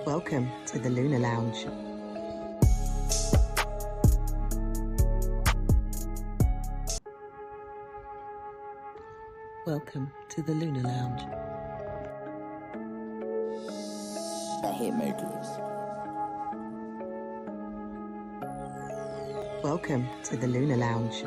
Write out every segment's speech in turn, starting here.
Welcome to the Lunar Lounge. Welcome to the Lunar Lounge. The Hitmakers. Welcome to the Lunar Lounge.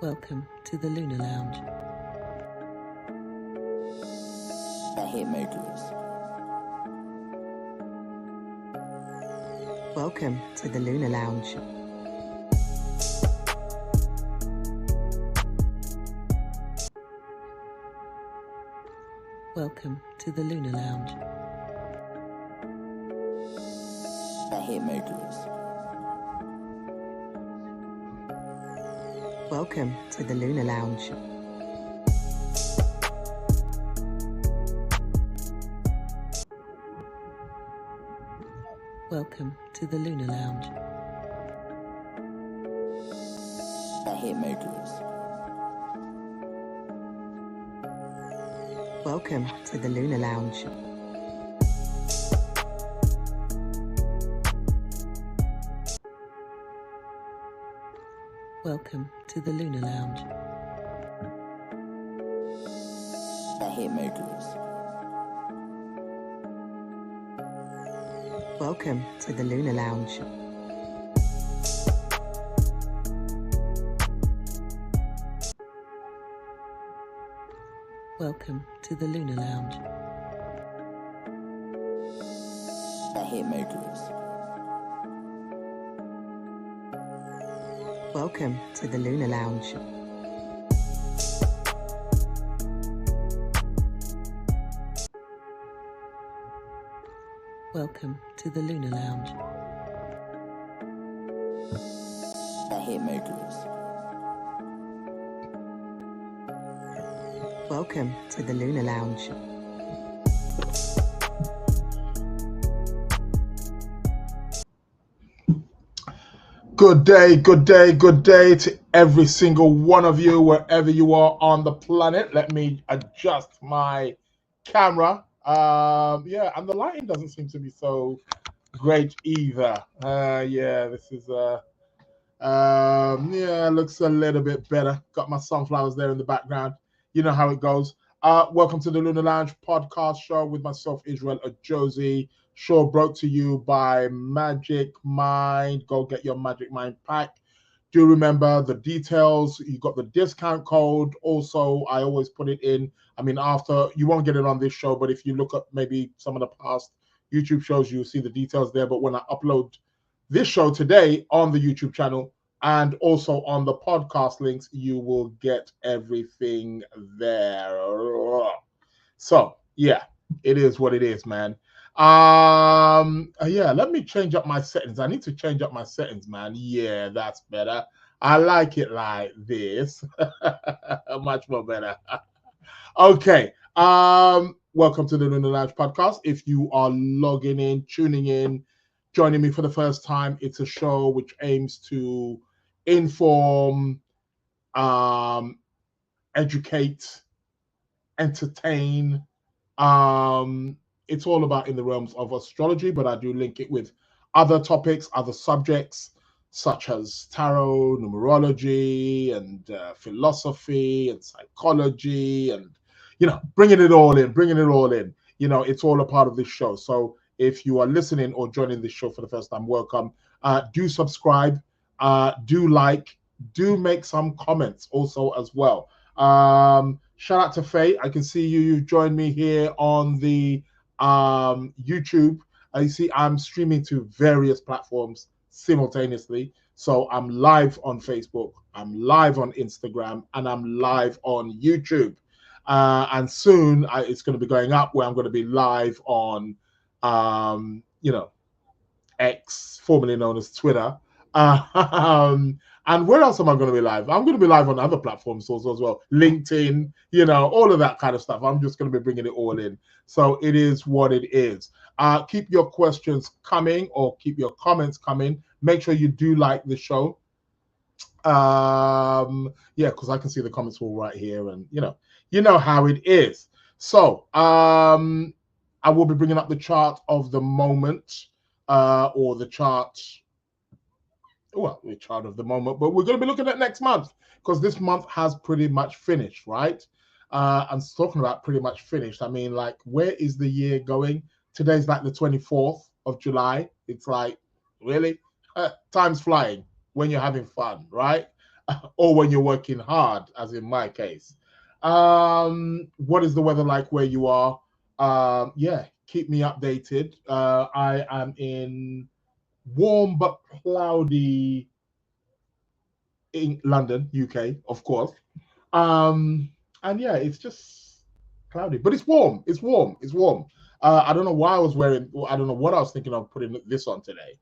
Welcome to the Lunar Lounge. The Hitmakers. Welcome to the Lunar Lounge. Welcome to the Lunar Lounge. The Hitmakers. Welcome to the Lunar Lounge. Welcome to the Lunar Lounge. The Hitmakers. Welcome to the Lunar Lounge. Welcome to the Lunar Lounge. The Hitmakers. Welcome to the Lunar Lounge. Welcome to the Lunar Lounge. The Hitmakers. Welcome to the Lunar Lounge. Welcome to the Lunar Lounge. The Hitmakers. Welcome to the Lunar Lounge. Good day to every single one of you, wherever you are on the planet. Let me adjust my camera. And the lighting doesn't seem to be so great either. This is looks a little bit better. Got my sunflowers there in the background. You know how it goes. Welcome to the Lunar Lounge podcast show with myself, Israel Ojozi. Show brought to you by Magic Mind. Go get your Magic Mind pack. Do remember the details. You got the discount code. Also, I always put it in. After you won't get it on this show, but if you look up maybe some of the past YouTube shows, you'll see the details there. But when I upload this show today on the YouTube channel and also on the podcast links, you will get everything there. So yeah, it is what it is, man. Let me change up my settings. I need to change up my settings, man. Yeah, that's better. I like it like this. Much more better. Okay. Welcome to the Lunar Lounge podcast. If you are logging in, tuning in, joining me for the first time, it's a show which aims to inform, educate, entertain. It's all about in the realms of astrology, but I do link it with other topics, other subjects, such as tarot, numerology, and philosophy, and psychology, and, bringing it all in. It's all a part of this show. So if you are listening or joining this show for the first time, welcome. Do subscribe, do like, do make some comments also as well. Shout out to Faye. I can see you joined me here on the YouTube. You see I'm streaming to various platforms simultaneously. So I'm live on Facebook, I'm live on Instagram, and I'm live on YouTube. And soon it's going to be going up where I'm going to be live on, X, formerly known as Twitter. And where else am I going to be live? I'm going to be live on other platforms also as well. LinkedIn, all of that kind of stuff. I'm just going to be bringing it all in. So it is what it is. Keep your questions coming or keep your comments coming. Make sure you do like the show. Yeah, because I can see the comments all right here, and you know how it is. So I will be bringing up the chart of the moment, or the chart, well, the chart of the moment, but we're going to be looking at next month because this month has pretty much finished, right? And talking about pretty much finished, I mean, like, where is the year going? Today's like the 24th of July. It's like, really? Time's flying when you're having fun, right? Or when you're working hard, as in my case. What is the weather like where you are? Yeah, keep me updated. I am in warm but cloudy in London, UK, of course. And yeah, it's just cloudy, but it's warm. It's warm. It's warm. I don't know why I was wearing. I don't know what I was thinking of putting this on today.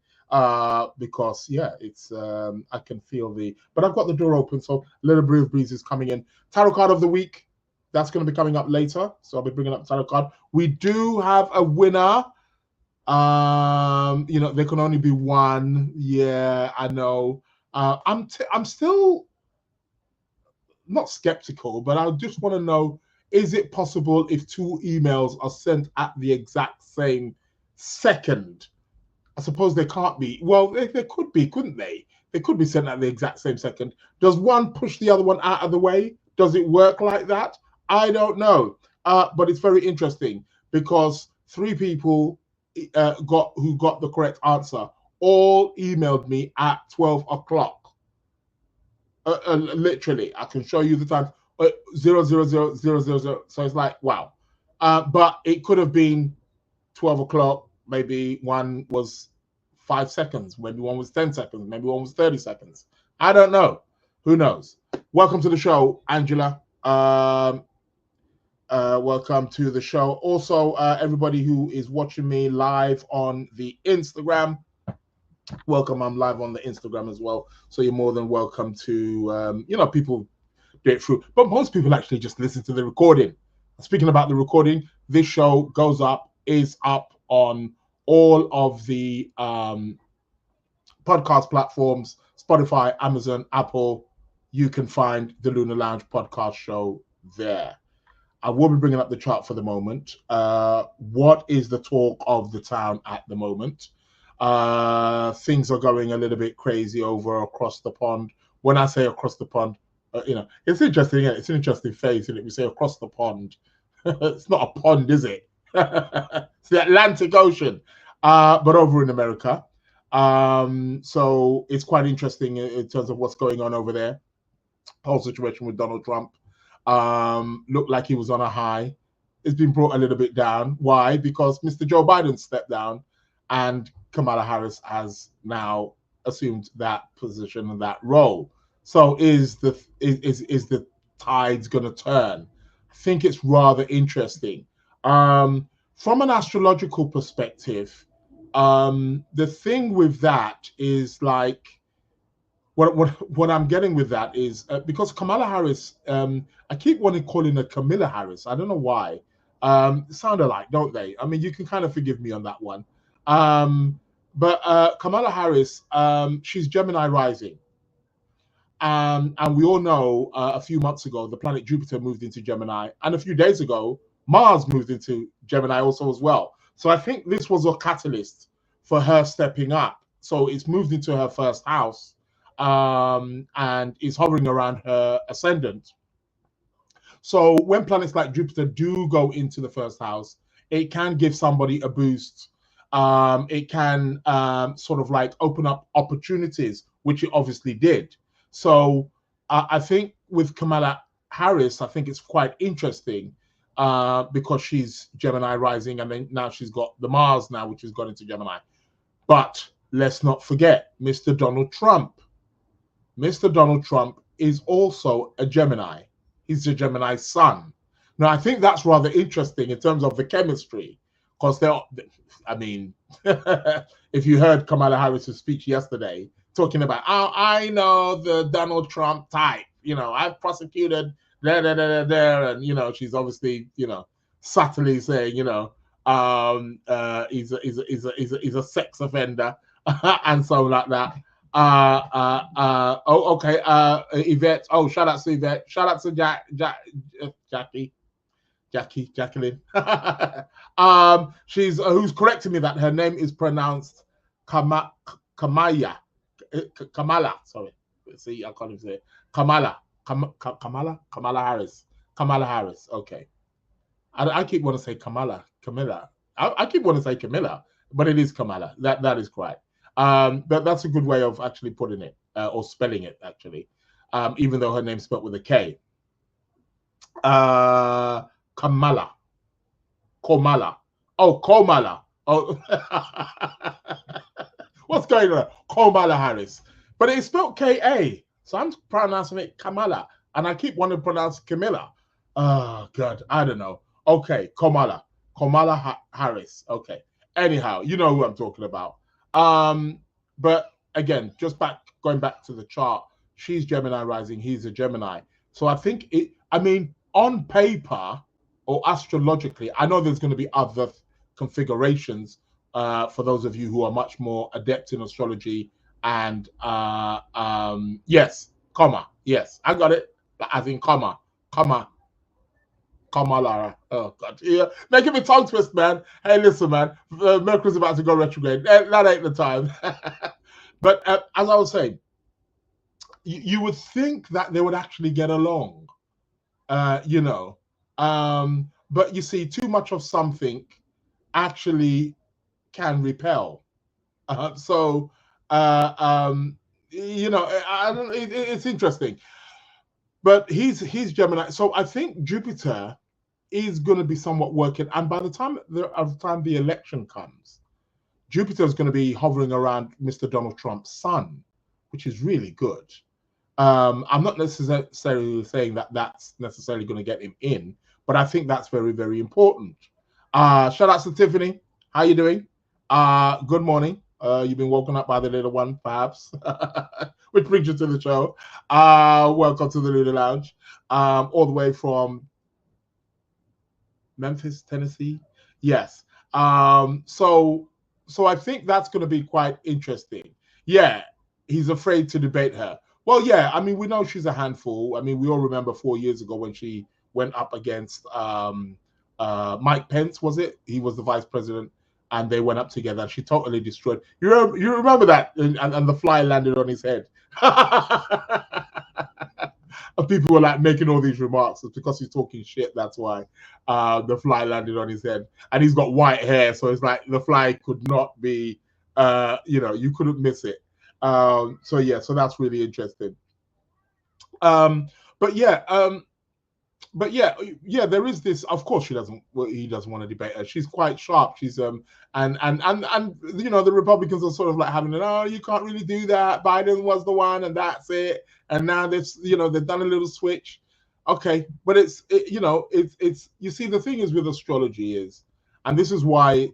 Because yeah, it's I can feel but I've got the door open, so a little breeze is coming in. Tarot card of the week. That's going to be coming up later, so I'll be bringing up tarot card. We do have a winner. There can only be one. Yeah, I know. I'm still not skeptical, but I just want to know, is it possible if two emails are sent at the exact same second? I suppose they can't be. Well, they could be, couldn't they? They could be sent at the exact same second. Does one push the other one out of the way? Does it work like that? I don't know. But it's very interesting because three people who got the correct answer all emailed me at 12 o'clock. Literally, I can show you the time. 00000. So it's like, wow. But it could have been 12 o'clock. Maybe one was 5 seconds. Maybe one was 10 seconds. Maybe one was 30 seconds. I don't know. Who knows? Welcome to the show, Angela. Welcome to the show. Also, everybody who is watching me live on the Instagram, welcome. I'm live on the Instagram as well, so you're more than welcome to people do it through, but most people actually just listen to the recording. Speaking about the recording, this show is up on all of the podcast platforms: Spotify, Amazon, Apple. You can find the Lunar Lounge podcast show there. I will be bringing up the chart for the moment. What is the talk of the town at the moment? Things are going a little bit crazy over across the pond. When I say across the pond, it's interesting. It's an interesting phase, isn't it? We say across the pond. It's not a pond, is it? It's the Atlantic Ocean, but over in America. So it's quite interesting in terms of what's going on over there. Whole situation with Donald Trump. Looked like he was on a high. It's been brought a little bit down. Why? Because Mr. Joe Biden stepped down and Kamala Harris has now assumed that position and that role. So is the tides going to turn? I think it's rather interesting. From an astrological perspective, the thing with that is like, what I'm getting with that is because Kamala Harris, I keep wanting calling her Camilla Harris. I don't know why. Sound alike, don't they? I mean, you can kind of forgive me on that one. But Kamala Harris, she's Gemini rising. And we all know a few months ago, the planet Jupiter moved into Gemini. And a few days ago, Mars moved into Gemini also as well. So I think this was a catalyst for her stepping up. So it's moved into her first house. And is hovering around her ascendant. So when planets like Jupiter do go into the first house, it can give somebody a boost. It can sort of like open up opportunities, which it obviously did. So I think with Kamala Harris, I think it's quite interesting because she's Gemini rising, and then now she's got the Mars now, which has gone into Gemini. But let's not forget Mr. Donald Trump. Mr. Donald Trump is also a Gemini. He's a Gemini sun. Now, I think that's rather interesting in terms of the chemistry, because if you heard Kamala Harris's speech yesterday, talking about, oh, I know the Donald Trump type, I've prosecuted there, and, she's obviously, subtly saying, he's a sex offender and so like that. Oh, okay. Yvette. Oh, shout out to Yvette. Shout out to Jacqueline. She's who's correcting me that her name is pronounced Kamaya. Kamala. Sorry. See, I can't even say it. Kamala. Kamala Harris. Kamala Harris. Okay. I keep wanting to say Camilla. I keep wanting to say Camilla, but it is Kamala. That is correct. That's a good way of actually putting it or spelling it actually, even though her name's spelled with a K. Kamala. Komala. Oh, Komala. Oh, what's going on? Kamala Harris. But it's spelled K-A. So I'm pronouncing it Kamala. And I keep wanting to pronounce Camilla. Oh, God. I don't know. Okay. Kamala Harris. Okay. Anyhow, you know who I'm talking about. But again, going back to the chart, she's Gemini rising. He's a Gemini. So I think on paper or astrologically, I know there's going to be other configurations for those of you who are much more adept in astrology. And yes, I got it. As in Kamala. Oh God, yeah, making me tongue twist, man. Hey, listen, man. Mercury's about to go retrograde. That ain't the time. But as I was saying, you would think that they would actually get along. But you see, too much of something actually can repel. It's interesting. But he's Gemini, so I think Jupiter is going to be somewhat working. And by the time the election comes, Jupiter is going to be hovering around Mr. Donald Trump's sun, which is really good. I'm not necessarily saying that that's necessarily going to get him in, but I think that's very, very important. Shout out to Tiffany. How you doing? Good morning. You've been woken up by the little one, perhaps, which brings you to the show. Welcome to the Lunar Lounge, all the way from Memphis, Tennessee. Yes. So I think that's going to be quite interesting. Yeah, he's afraid to debate her. Well, yeah, I mean, we know she's a handful. I mean, we all remember 4 years ago when she went up against Mike Pence, was it? He was the vice president, and they went up together. She totally destroyed. You remember that? And the fly landed on his head. And people were like making all these remarks. It's because he's talking shit. That's why the fly landed on his head. And he's got white hair, so it's like the fly could not be, you couldn't miss it. So that's really interesting. But yeah, there is this. Of course, he doesn't want to debate her. She's quite sharp. She's and the Republicans are sort of like having you can't really do that. Biden was the one, and that's it. And now they've done a little switch. Okay, but it's you see, the thing is with astrology is, and this is why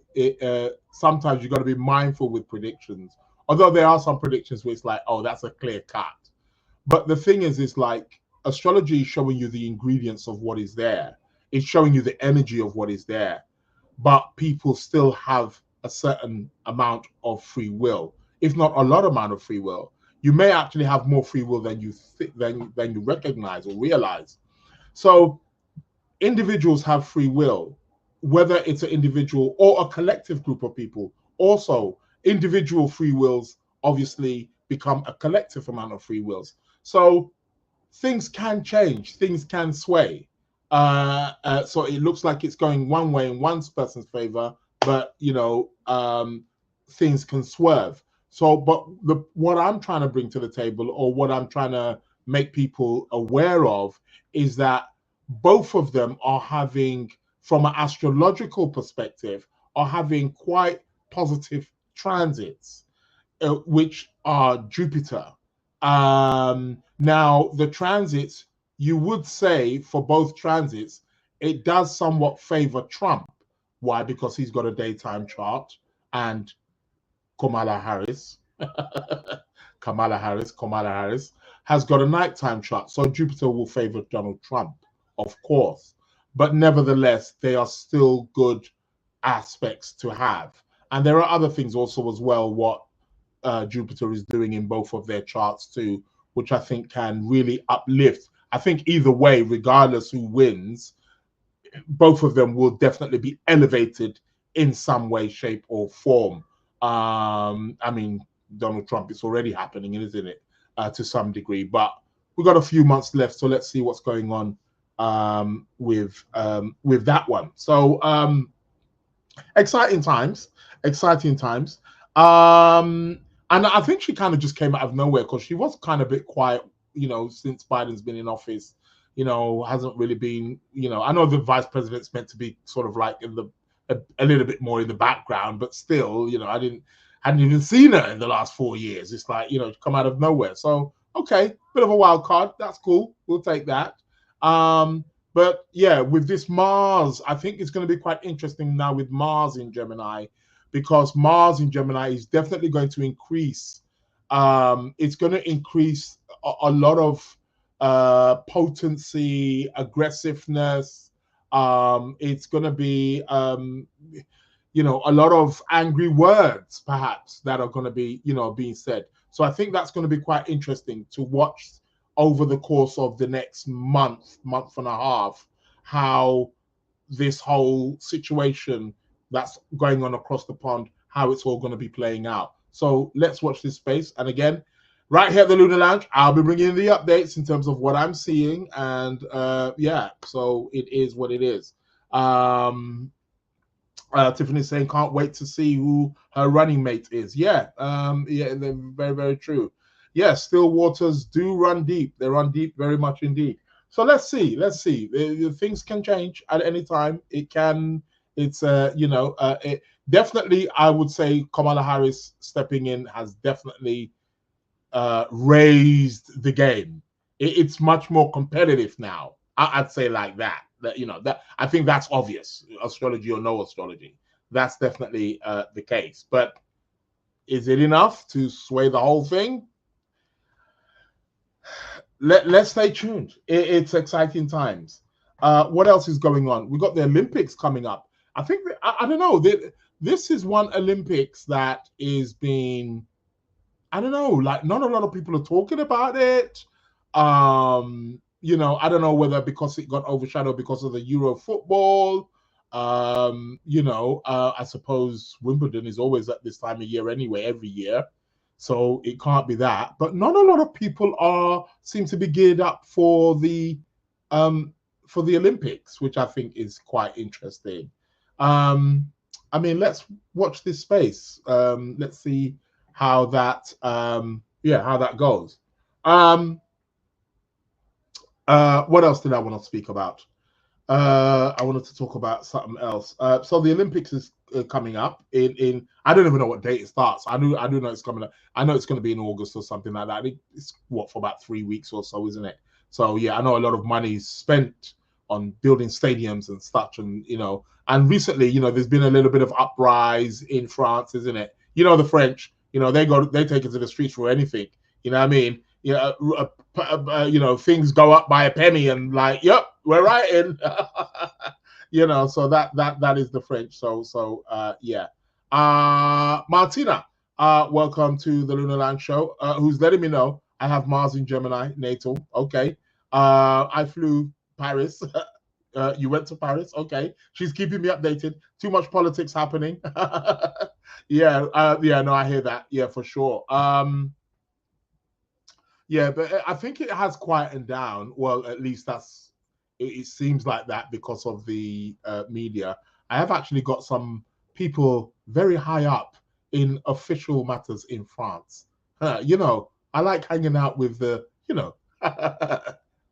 sometimes you got to be mindful with predictions. Although there are some predictions where it's like, oh, that's a clear cut. But the thing is like, astrology is showing you the ingredients of what is there. It's showing you the energy of what is there. But people still have a certain amount of free will, if not a lot amount of free will. You may actually have more free will than you recognize or realize. So individuals have free will, whether it's an individual or a collective group of people. Also, individual free wills obviously become a collective amount of free wills. So things can change, things can sway. So it looks like it's going one way in one person's favor, but things can swerve. So, but what I'm trying to bring to the table, or what I'm trying to make people aware of, is that both of them are having, from an astrological perspective, are having quite positive transits, which are Jupiter. Now, the transits, you would say for both transits, it does somewhat favor Trump. Why? Because he's got a daytime chart, and Kamala Harris has got a nighttime chart. So Jupiter will favor Donald Trump, of course. But nevertheless, they are still good aspects to have. And there are other things also as well, what Jupiter is doing in both of their charts too, which I think can really uplift. I think either way, regardless who wins, both of them will definitely be elevated in some way, shape, or form. I mean, Donald Trump is already happening, isn't it, to some degree? But we've got a few months left, so let's see what's going on with that one. So exciting times. And I think she kind of just came out of nowhere because she was kind of a bit quiet, since Biden's been in office. Hasn't really been, I know the vice president's meant to be sort of like in a little bit more in the background, but still, hadn't even seen her in the last 4 years. It's like, come out of nowhere. So, okay, bit of a wild card. That's cool. We'll take that. But yeah, with this Mars, I think it's going to be quite interesting now with Mars in Gemini, because Mars in Gemini is definitely going to increase. It's going to increase a lot of potency, aggressiveness. It's going to be, a lot of angry words, perhaps, that are going to be, being said. So I think that's going to be quite interesting to watch over the course of the next month and a half, how this whole situation that's going on across the pond, how it's all going to be playing out. So let's watch this space. And again, right here at the Lunar Lounge, I'll be bringing in the updates in terms of what I'm seeing. And yeah, so it is what it is. Tiffany's saying, can't wait to see who her running mate is. Yeah, yeah, they're very, very true. Yeah, still waters do run deep. They run deep very much indeed. So let's see. Things can change at any time. It can. It's definitely, I would say Kamala Harris stepping in has definitely raised the game. It's much more competitive now. I'd say like that. That I think that's obvious. Astrology or no astrology, that's definitely the case. But is it enough to sway the whole thing? Let's stay tuned. It's exciting times. What else is going on? We got the Olympics coming up. I think I don't know. This is one Olympics that is being, I don't know, like not a lot of people are talking about it. I don't know whether because it got overshadowed because of the Euro football. I suppose Wimbledon is always at this time of year anyway, every year. So it can't be that. But not a lot of people seem to be geared up for the Olympics, which I think is quite interesting. I mean, let's watch this space. Let's see how that how that goes. What else did I want to speak about? I wanted to talk about something else. So the Olympics is coming up in I don't even know what date it starts. I do know it's coming up. I know it's going to be in August or something like that. It's for about 3 weeks or so, isn't it? So yeah, I know a lot of money is spent on building stadiums and such, and and recently, there's been a little bit of uprise in France, isn't it? The French, they take it to the streets for anything. You know what I mean? Things go up by a penny, and like, yep, we're right in. So that is the French. So yeah. Martina, welcome to the Lunar Lounge show. Who's letting me know I have Mars in Gemini natal. Okay. I flew Paris. You went to Paris. Okay. She's keeping me updated. Too much politics happening. Yeah. No, I hear that. Yeah, for sure. Yeah, but I think it has quietened down. Well, at least it seems like that because of the media. I have actually got some people very high up in official matters in France. I like hanging out with the,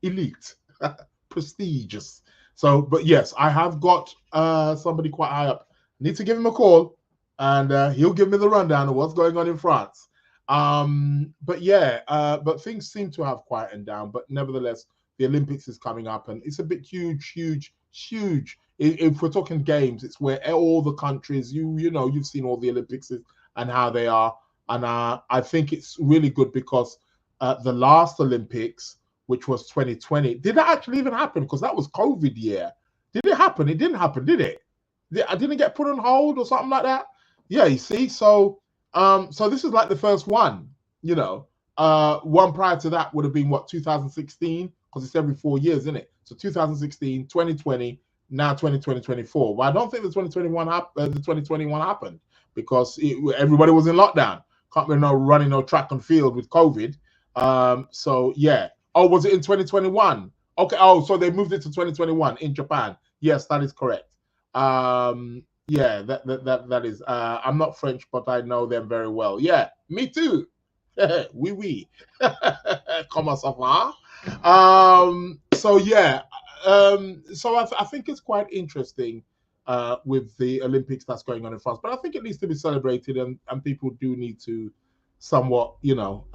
elite, prestigious. So, but yes, I have got somebody quite high up. Need to give him a call, and he'll give me the rundown of what's going on in France. But yeah, but things seem to have quietened down. But nevertheless, the Olympics is coming up, and it's a bit huge. If we're talking games, it's where all the countries, you've seen all the Olympics and how they are, and I think it's really good because the last Olympics, which was 2020, did that actually even happen? Because that was COVID year. Did it happen? It didn't happen, did it? I didn't get put on hold or something like that. Yeah, you see, so So this is like the first one, you know. One prior to that would have been what, 2016, because it's every 4 years, isn't it? So 2016, 2020, now 2024. Well, I don't think the 2021 happened because everybody was in lockdown. Can't be no running no track and field with COVID. So yeah. Oh, was it in 2021? Okay. Oh, so they moved it to 2021 in Japan. Yes, that is correct. Yeah, that is. I'm not French, but I know them very well. Yeah, me too. Oui. Comment ça va? So yeah, so I think it's quite interesting with the Olympics that's going on in France, but I think it needs to be celebrated, and people do need to somewhat, you know,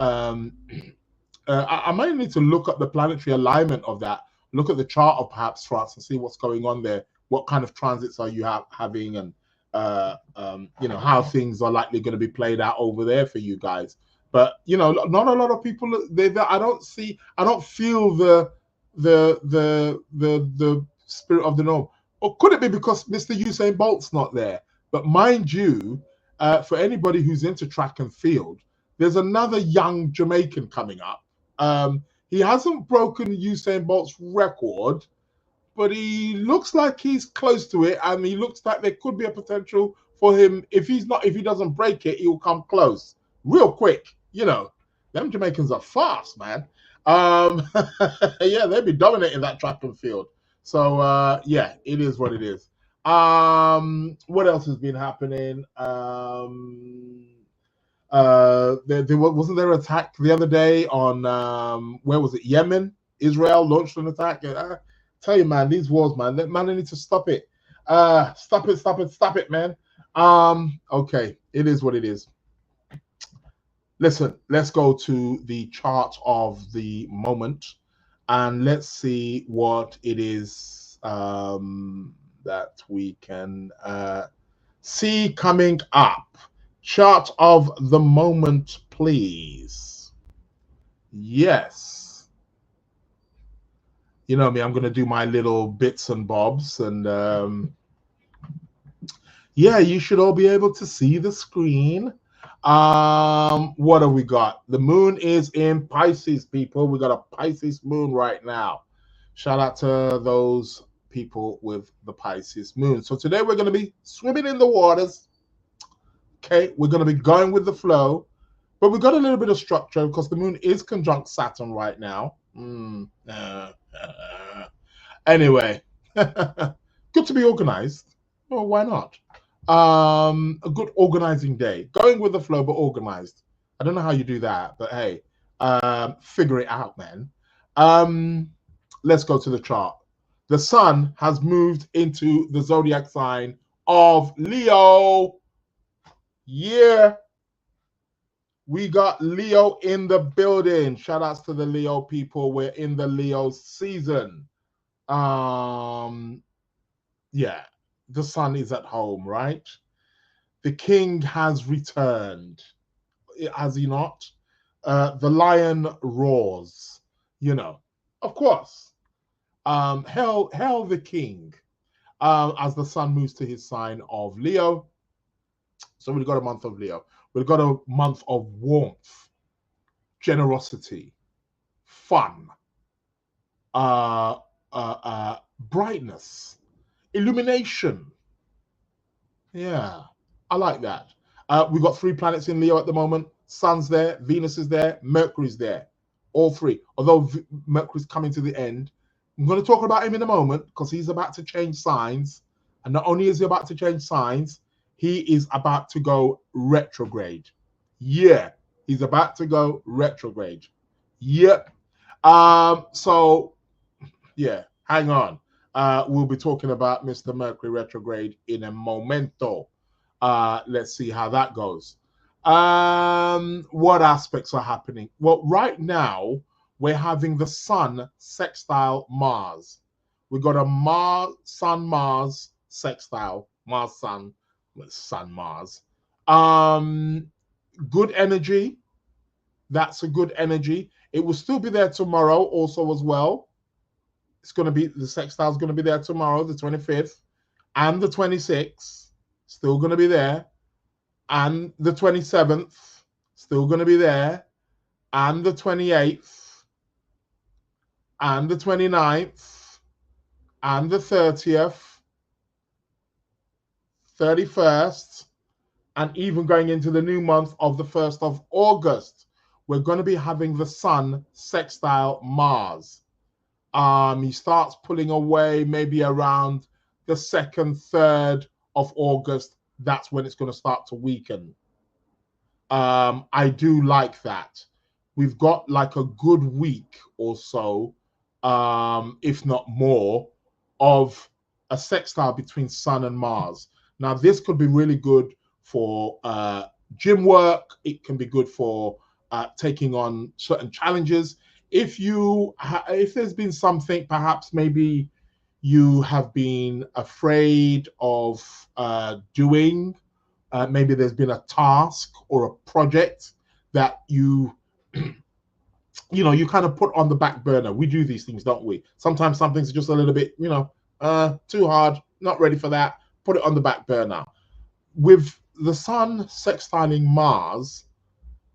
I might need to look at the planetary alignment of that, look at the chart of perhaps France and see what's going on there. What kind of transits are you having, and you know, how things are likely going to be played out over there for you guys. But you know, not a lot of people. I don't feel the spirit of the norm. Or could it be because Mr. Usain Bolt's not there? But mind you, for anybody who's into track and field, there's another young Jamaican coming up. He hasn't broken Usain Bolt's record, but he looks like he's close to it, and he looks like there could be a potential for him. If he doesn't break it, he'll come close real quick. You know, them Jamaicans are fast, man. Yeah, they'll be dominating that track and field. So yeah, it is what it is. What else has been happening? There wasn't there an attack the other day on where was it? Yemen. Israel launched an attack. Tell you, man, these wars, man, they need to stop it. Stop it, man. Okay, it is what it is. Listen, let's go to the chart of the moment, and let's see what it is that we can see coming up. Chart of the moment, please. Yes. You know me, I'm going to do my little bits and bobs, and yeah, you should all be able to see the screen. What have we got? The moon is in Pisces, people. We got a Pisces moon right now. Shout out to those people with the Pisces moon. So today we're going to be swimming in the waters. Okay, we're going to be going with the flow, but we've got a little bit of structure because the moon is conjunct Saturn right now. Anyway, good to be organized. Well, why not? A good organizing day, going with the flow but organized. I don't know how you do that, but hey, figure it out, man. Let's go to the chart. The sun has moved into the zodiac sign of Leo. Yeah, we got Leo in the building. Shout outs to the Leo people. We're in the Leo season. Yeah, the sun is at home, right? The king has returned. Has he not? The lion roars, you know, of course. Hail the king as the sun moves to his sign of Leo. So we've got a month of Leo. We've got a month of warmth, generosity, fun, brightness, illumination. Yeah, I like that. We've got 3 planets in Leo at the moment. Sun's there, Venus is there, Mercury's there. All 3. Although Mercury's coming to the end. I'm going to talk about him in a moment because he's about to change signs. And not only is he about to change signs, he is about to go retrograde. Yeah, he's about to go retrograde. Yep. So, yeah, hang on. We'll be talking about Mr. Mercury retrograde in a momento. Let's see how that goes. What aspects are happening? Well, right now, we're having the sun sextile Mars. We've got a Sun-Mars sextile. Mars-Sun. Sun-Mars. Good energy. That's a good energy. It will still be there tomorrow also as well. It's going to be, the sextile is going to be there tomorrow, the 25th, and the 26th. Still going to be there. and the 27th, still going to be there, and the 28th, and the 29th, and the 30th, 31st, and even going into the new month of the 1st of August, we're going to be having the Sun sextile Mars. He starts pulling away maybe around the 2nd, 3rd of August. That's when it's going to start to weaken. I do like that. We've got like a good week or so, if not more, of a sextile between Sun and Mars. Now, this could be really good for gym work. It can be good for taking on certain challenges. If there's been something, perhaps maybe you have been afraid of doing, maybe there's been a task or a project that you kind of put on the back burner. We do these things, don't we? Sometimes something's just a little bit, too hard, not ready for that. Put it on the back burner. With the Sun sextiling Mars,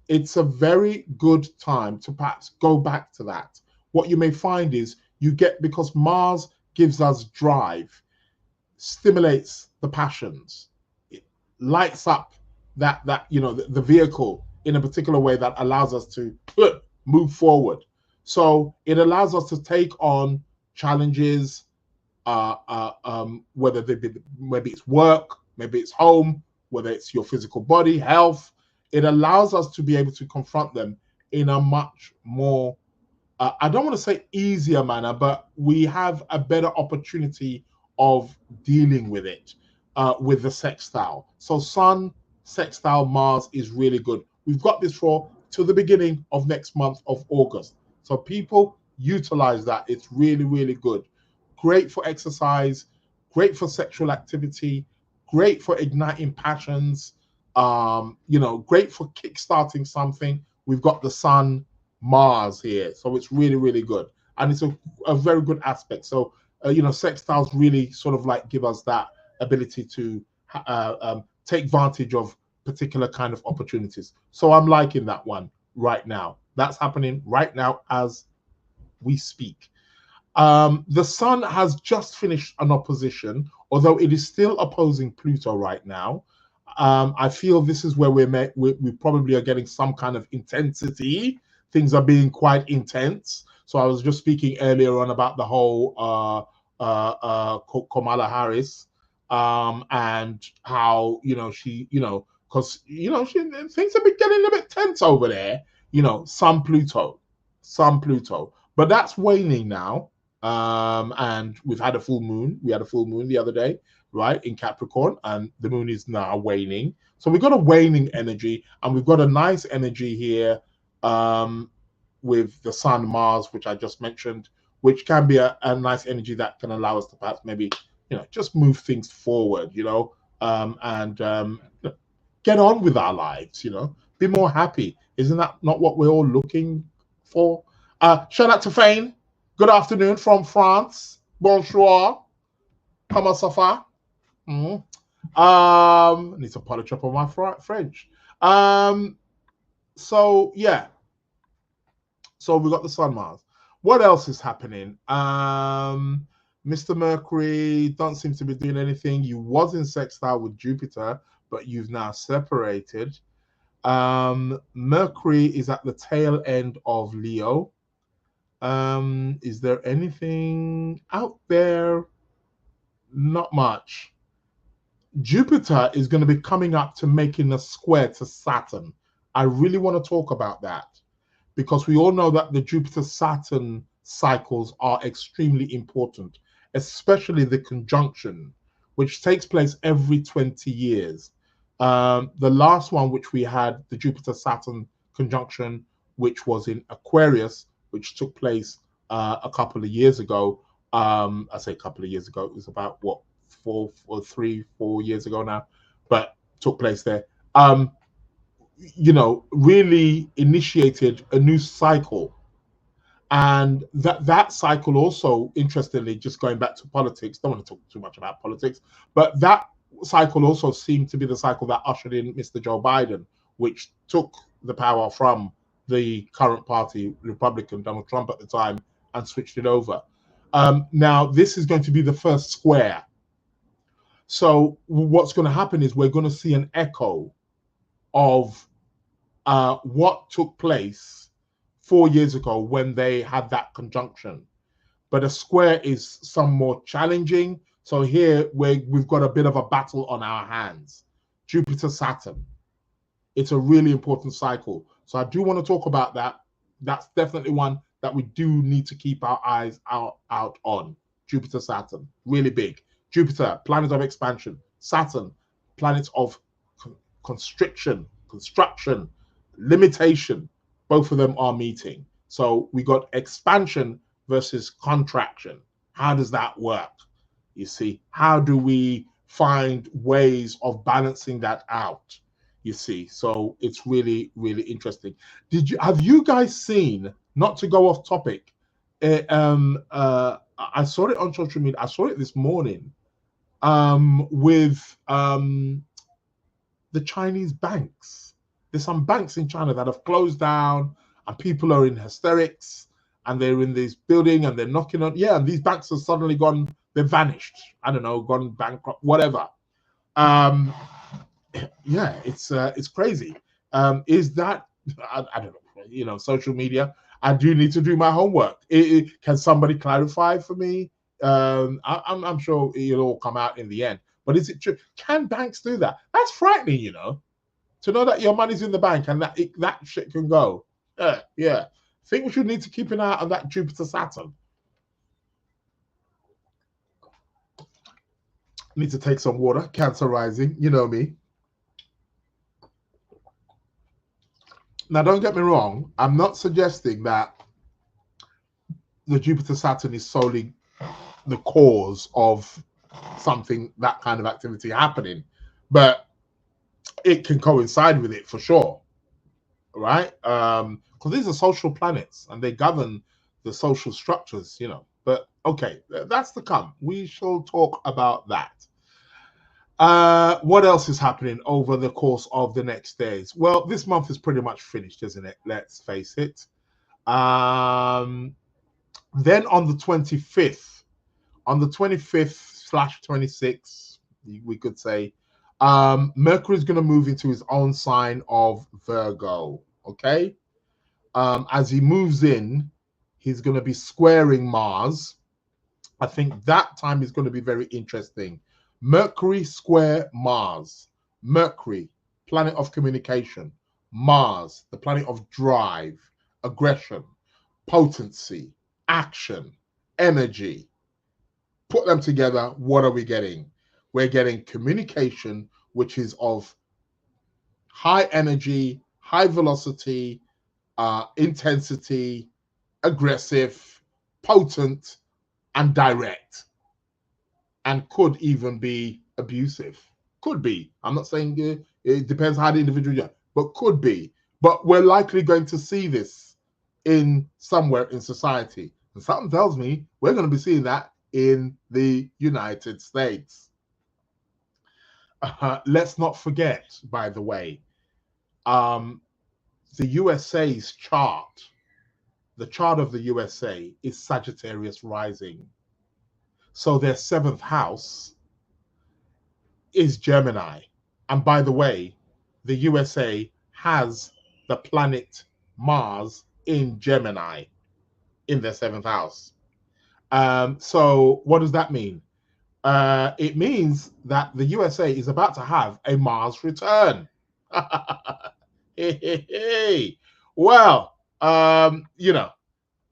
it's a very good time to perhaps go back to that. What you may find is because Mars gives us drive, stimulates the passions, it lights up the vehicle in a particular way that allows us to move forward. So it allows us to take on challenges, whether maybe it's work, maybe it's home, whether it's your physical body, health. It allows us to be able to confront them in a much more, I don't want to say easier manner, but we have a better opportunity of dealing with it with the sextile. So Sun sextile Mars is really good. We've got this till the beginning of next month of August. So people utilize that. It's really, really good. Great for exercise, great for sexual activity, great for igniting passions, great for kickstarting something. We've got the Sun Mars here, so it's really, really good, and it's a very good aspect. So sextiles really sort of like give us that ability to take advantage of particular kind of opportunities. So I'm liking that one right now. That's happening right now as we speak. The Sun has just finished an opposition, although it is still opposing Pluto right now. I feel this is where we probably are getting some kind of intensity. Things are being quite intense. So I was just speaking earlier on about the whole Kamala Harris and how she because things have been getting a bit tense over there. Some Pluto, but that's waning now. And we've had a full moon. We had a full moon the other day, right, in Capricorn, and the moon is now waning. So we've got a waning energy, and we've got a nice energy here with the Sun Mars, which I just mentioned, which can be a nice energy that can allow us to perhaps maybe just move things forward, and get on with our lives, be more happy. Isn't that not what we're all looking for? Shout out to Fane. Good afternoon from France. Bonjour. Comment ça va? I need to polish up on my French. So yeah. So we got the Sun Mars. What else is happening? Mr. Mercury don't seem to be doing anything. You was in sextile with Jupiter, but you've now separated. Mercury is at the tail end of Leo. Is there anything out there? Not much. Jupiter is going to be coming up to making a square to Saturn. I really want to talk about that because we all know that the Jupiter-Saturn cycles are extremely important, especially the conjunction, which takes place every 20 years. The last one, which we had, the Jupiter-Saturn conjunction, which was in Aquarius, which took place a couple of years ago. I say a couple of years ago. It was about 4 years ago now, but took place there. Really initiated a new cycle, and that cycle also, interestingly, just going back to politics. Don't want to talk too much about politics, but that cycle also seemed to be the cycle that ushered in Mr. Joe Biden, which took the power from the current party, Republican Donald Trump at the time, and switched it over. Now, this is going to be the first square. So what's going to happen is we're going to see an echo of what took place 4 years ago when they had that conjunction. But a square is some more challenging. So here we've got a bit of a battle on our hands. Jupiter, Saturn. It's a really important cycle. So I do want to talk about that. That's definitely one that we do need to keep our eyes out on. Jupiter, Saturn, really big. Jupiter, planet of expansion. Saturn, planet of constriction, construction, limitation. Both of them are meeting. So we got expansion versus contraction. How does that work? You see, how do we find ways of balancing that out? You see, so it's really, really interesting. Have you guys seen, not to go off topic, I saw it on social media, I saw it this morning, with the Chinese banks. There's some banks in China that have closed down and people are in hysterics and they're in this building and they're knocking on, and these banks have suddenly gone, they've vanished. I don't know, gone bankrupt, whatever. It's crazy. Is that, I don't know, social media. I do need to do my homework. Can somebody clarify for me? I'm sure it'll all come out in the end. But is it true? Can banks do that? That's frightening, to know that your money's in the bank and that shit can go. Yeah. I think we should need to keep an eye on that Jupiter Saturn. Need to take some water. Cancer rising. You know me. Now, don't get me wrong. I'm not suggesting that the Jupiter Saturn is solely the cause of something, that kind of activity happening, but it can coincide with it for sure, right? Because these are social planets and they govern the social structures, But okay, that's to come. We shall talk about that. What else is happening over the course of the next days? Well, this month is pretty much finished, isn't it? Let's face it. Then on the 25th, on the 25th/26th, we could say, Mercury is going to move into his own sign of Virgo. Okay. As he moves in, he's going to be squaring Mars. I think that time is going to be very interesting. Mercury square Mars. Mercury, planet of communication. Mars, the planet of drive, aggression, potency, action, energy. Put them together, what are we getting? We're getting communication, which is of high energy, high velocity, intensity, aggressive, potent, and direct. And could even be abusive. Could be. I'm not saying it depends how the individual is, but could be. But we're likely going to see this in somewhere in society. And something tells me we're going to be seeing that in the United States. Let's not forget, by the way, the USA's chart, the chart of the USA is Sagittarius rising. So their 7th house is Gemini. And by the way, the USA has the planet Mars in Gemini in their 7th house. So what does that mean? It means that the USA is about to have a Mars return. Well,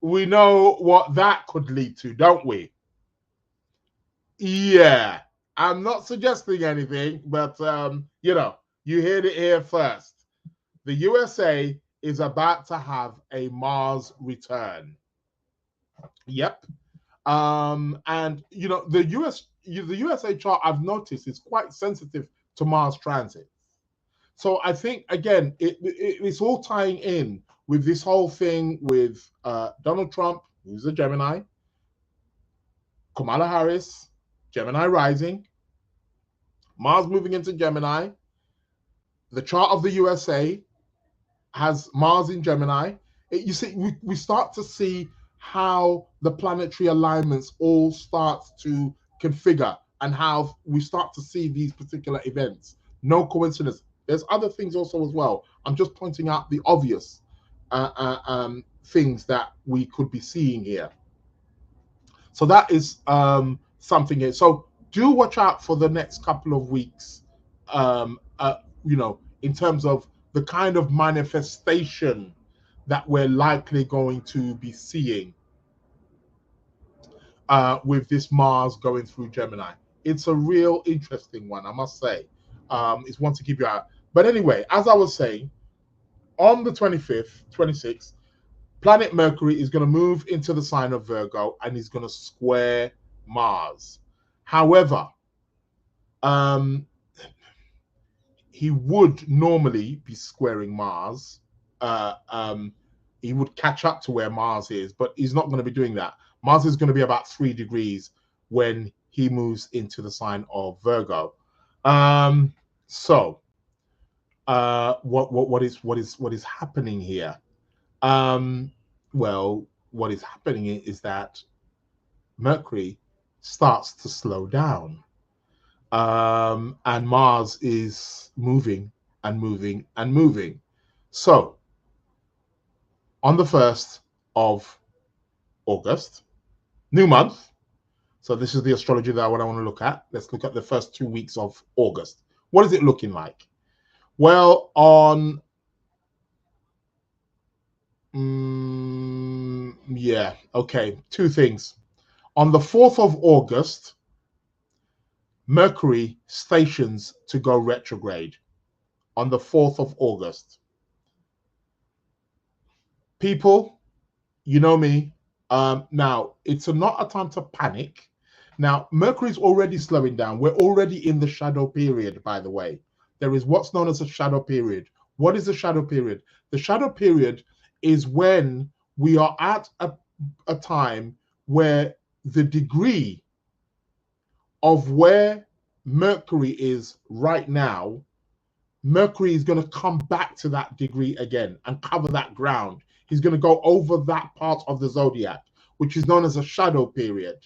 we know what that could lead to, don't we? Yeah, I'm not suggesting anything, but you heard it here first. The USA is about to have a Mars return. Yep. And the USA chart, I've noticed, is quite sensitive to Mars transit. So I think, again, it's all tying in with this whole thing with Donald Trump, who's a Gemini, Kamala Harris, Gemini rising, Mars moving into Gemini. The chart of the USA has Mars in Gemini. You see, we start to see how the planetary alignments all start to configure and how we start to see these particular events. No coincidence. There's other things also as well. I'm just pointing out the obvious things that we could be seeing here. So that is something here. So do watch out for the next couple of weeks, in terms of the kind of manifestation that we're likely going to be seeing with this Mars going through Gemini. It's a real interesting one, I must say. It's one to keep you out. But anyway, as I was saying, on the 25th, 26th, planet Mercury is going to move into the sign of Virgo and he's going to square Mars. However, he would normally be squaring Mars. He would catch up to where Mars is, but he's not going to be doing that. Mars is going to be about 3 degrees when he moves into the sign of Virgo. What is happening here? Well, what is happening is that Mercury starts to slow down, and Mars is moving and moving and moving. So on the 1st of August, new month. So this is the astrology that I want to look at. Let's look at the first 2 weeks of August. What is it looking like? Well, on two things. On the 4th of August, Mercury stations to go retrograde on the 4th of August. People, you know me. Now, it's not a time to panic. Now, Mercury's already slowing down. We're already in the shadow period, by the way. There is what's known as a shadow period. What is the shadow period? The shadow period is when we are at a time where the degree of where Mercury is right now, Mercury is going to come back to that degree again and cover that ground. He's going to go over that part of the zodiac, which is known as a shadow period.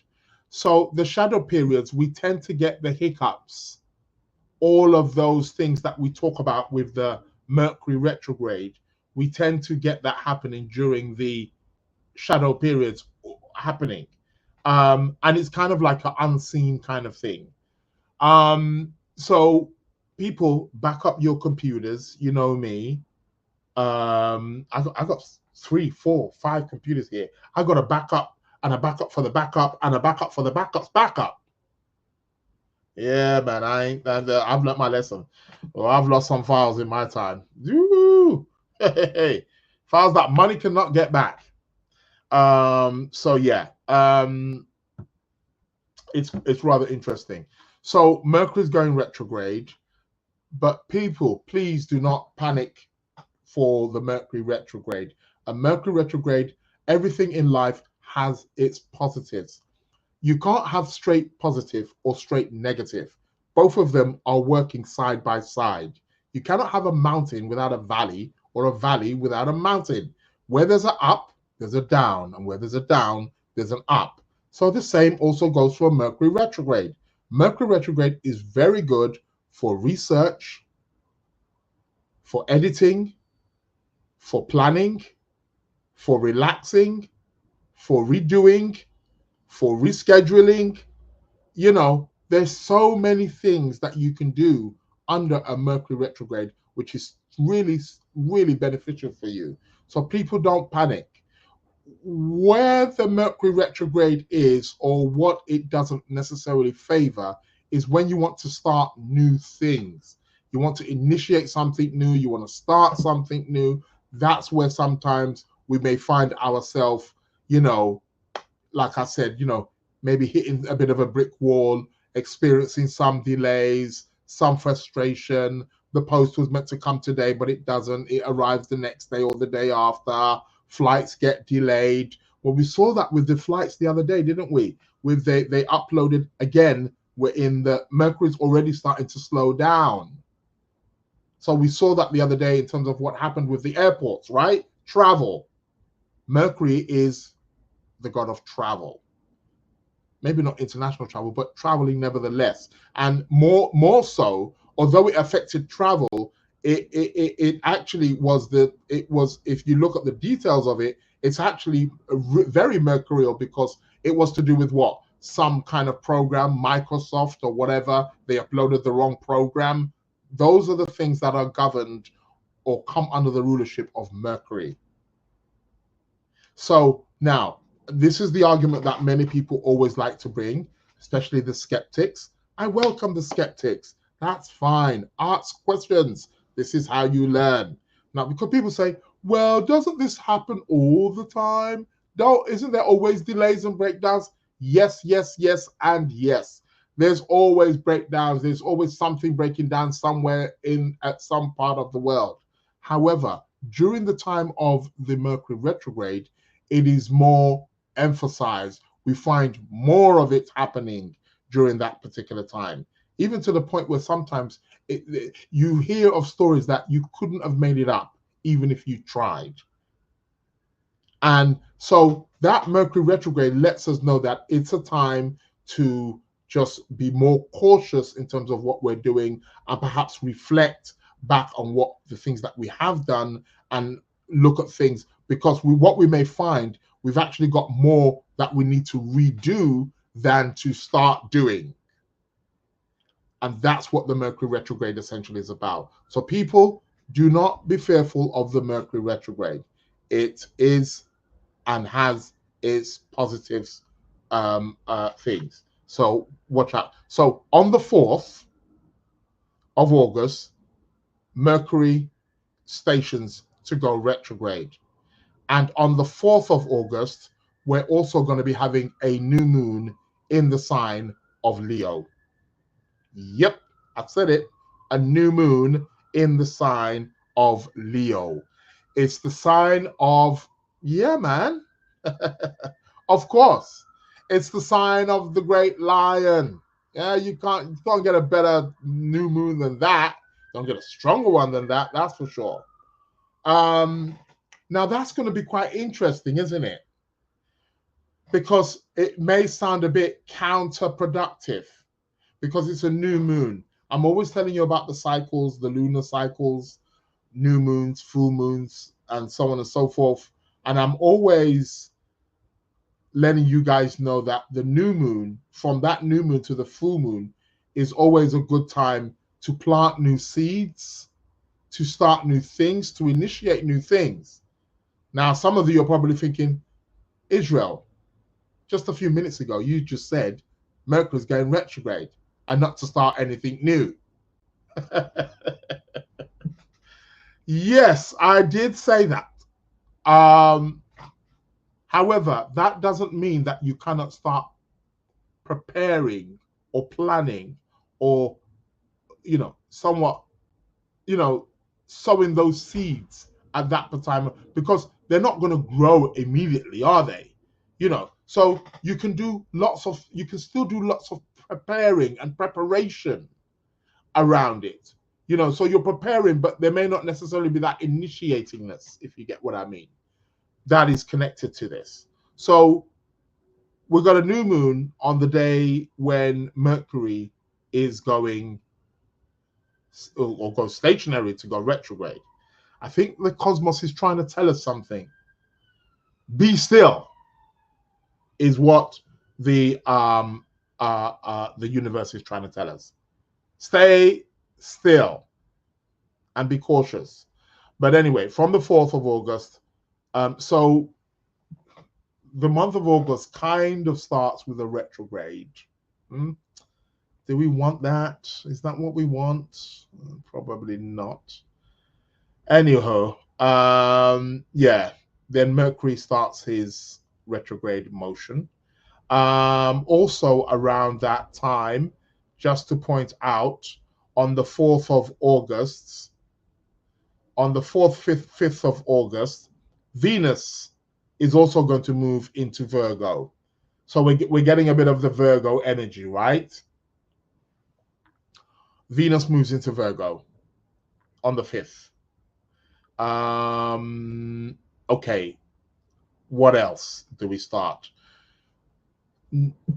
So the shadow periods, we tend to get the hiccups, all of those things that we talk about with the Mercury retrograde. We tend to get that happening during the shadow periods happening. And it's kind of like an unseen kind of thing. So people, back up your computers. You know me. I got 3, 4, 5 computers here. I got a backup and a backup for the backup and a backup for the backup's backup. Yeah, man, I've learned my lesson. Well, I've lost some files in my time. Hey, files that money cannot get back. So yeah, it's rather interesting. So Mercury's going retrograde, but people, please do not panic for the Mercury retrograde. A Mercury retrograde, everything in life has its positives. You can't have straight positive or straight negative. Both of them are working side by side. You cannot have a mountain without a valley or a valley without a mountain. Where there's an up, there's a down, and where there's a down, there's an up. So the same also goes for Mercury retrograde. Mercury retrograde is very good for research, for editing, for planning, for relaxing, for redoing, for rescheduling. You know, there's so many things that you can do under a Mercury retrograde, which is really, really beneficial for you. So people don't panic. Where the Mercury retrograde is, or what it doesn't necessarily favor, is when you want to start new things. You want to initiate something new. You want to start something new. That's where sometimes we may find ourselves, you know, like I said, you know, maybe hitting a bit of a brick wall, experiencing some delays, some frustration. The post was meant to come today, but it doesn't. It arrives the next day or the day after. Flights get delayed. Well, we saw that with the flights the other day, didn't we? They uploaded again Mercury's already starting to slow down. So we saw that the other day in terms of what happened with the airports, right? Travel. Mercury is the god of travel. Maybe not international travel, but traveling nevertheless. And more so, although it affected travel, it actually was if you look at the details of it, it's actually very mercurial, because it was to do with what? Some kind of program, Microsoft or whatever, they uploaded the wrong program. Those are the things that are governed or come under the rulership of Mercury. So now, this is the argument that many people always like to bring, especially the skeptics. I welcome the skeptics. That's fine. Ask questions. This is how you learn. Now, because people say, well, doesn't this happen all the time? Isn't there always delays and breakdowns? Yes, yes, yes, and yes. There's always breakdowns. There's always something breaking down somewhere at some part of the world. However, during the time of the Mercury retrograde, it is more emphasized. We find more of it happening during that particular time, even to the point where sometimes you hear of stories that you couldn't have made it up, even if you tried. And so that Mercury retrograde lets us know that it's a time to just be more cautious in terms of what we're doing, and perhaps reflect back on what the things that we have done, and look at things, because what we may find, we've actually got more that we need to redo than to start doing. And that's what the Mercury retrograde essentially is about. So people, do not be fearful of the Mercury retrograde. It is and has its positive things. So watch out. So on the 4th of August, Mercury stations to go retrograde. And on the 4th of August, we're also going to be having a new moon in the sign of Leo. Yep, I said it. A new moon in the sign of Leo. It's the sign of, yeah, man. Of course. It's the sign of the great lion. Yeah, you can't get a better new moon than that. Don't get a stronger one than that, that's for sure. Now that's going to be quite interesting, isn't it? Because it may sound a bit counterproductive, because it's a new moon. I'm always telling you about the cycles, the lunar cycles, new moons, full moons, and so on and so forth. And I'm always letting you guys know that the new moon, from that new moon to the full moon, is always a good time to plant new seeds, to start new things, to initiate new things. Now, some of you are probably thinking, Israel, just a few minutes ago, you just said Mercury's going retrograde and not to start anything new. Yes, I did say that. However, that doesn't mean that you cannot start preparing or planning or, somewhat, sowing those seeds at that time, because they're not going to grow immediately, are they? So you can still do lots of preparing and preparation around it. So you're preparing, but there may not necessarily be that initiatingness, if you get what I mean. That is connected to this. So we've got a new moon on the day when Mercury is going or go stationary to go retrograde. I think the cosmos is trying to tell us something. Be still is what the universe is trying to tell us. Stay still and be cautious. But anyway, from the 4th of August, so the month of August kind of starts with a retrograde. Do we want that? Is that what we want? Probably not. Anyhow, yeah, then Mercury starts his retrograde motion. Also around that time, just to point out, on the 4th of August, on the 5th of August, Venus is also going to move into Virgo. So we're getting a bit of the Virgo energy, right? Venus moves into Virgo on the 5th. Okay, what else do we start?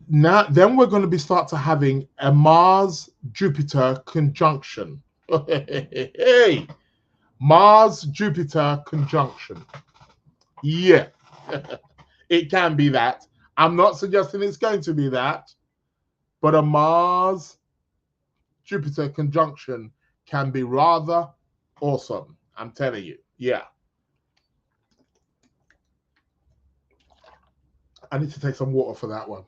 Now, then we're going to be start to having a Mars-Jupiter conjunction. Hey, Mars-Jupiter conjunction. Yeah, it can be that. I'm not suggesting it's going to be that, but a Mars-Jupiter conjunction can be rather awesome. I'm telling you. Yeah. I need to take some water for that one.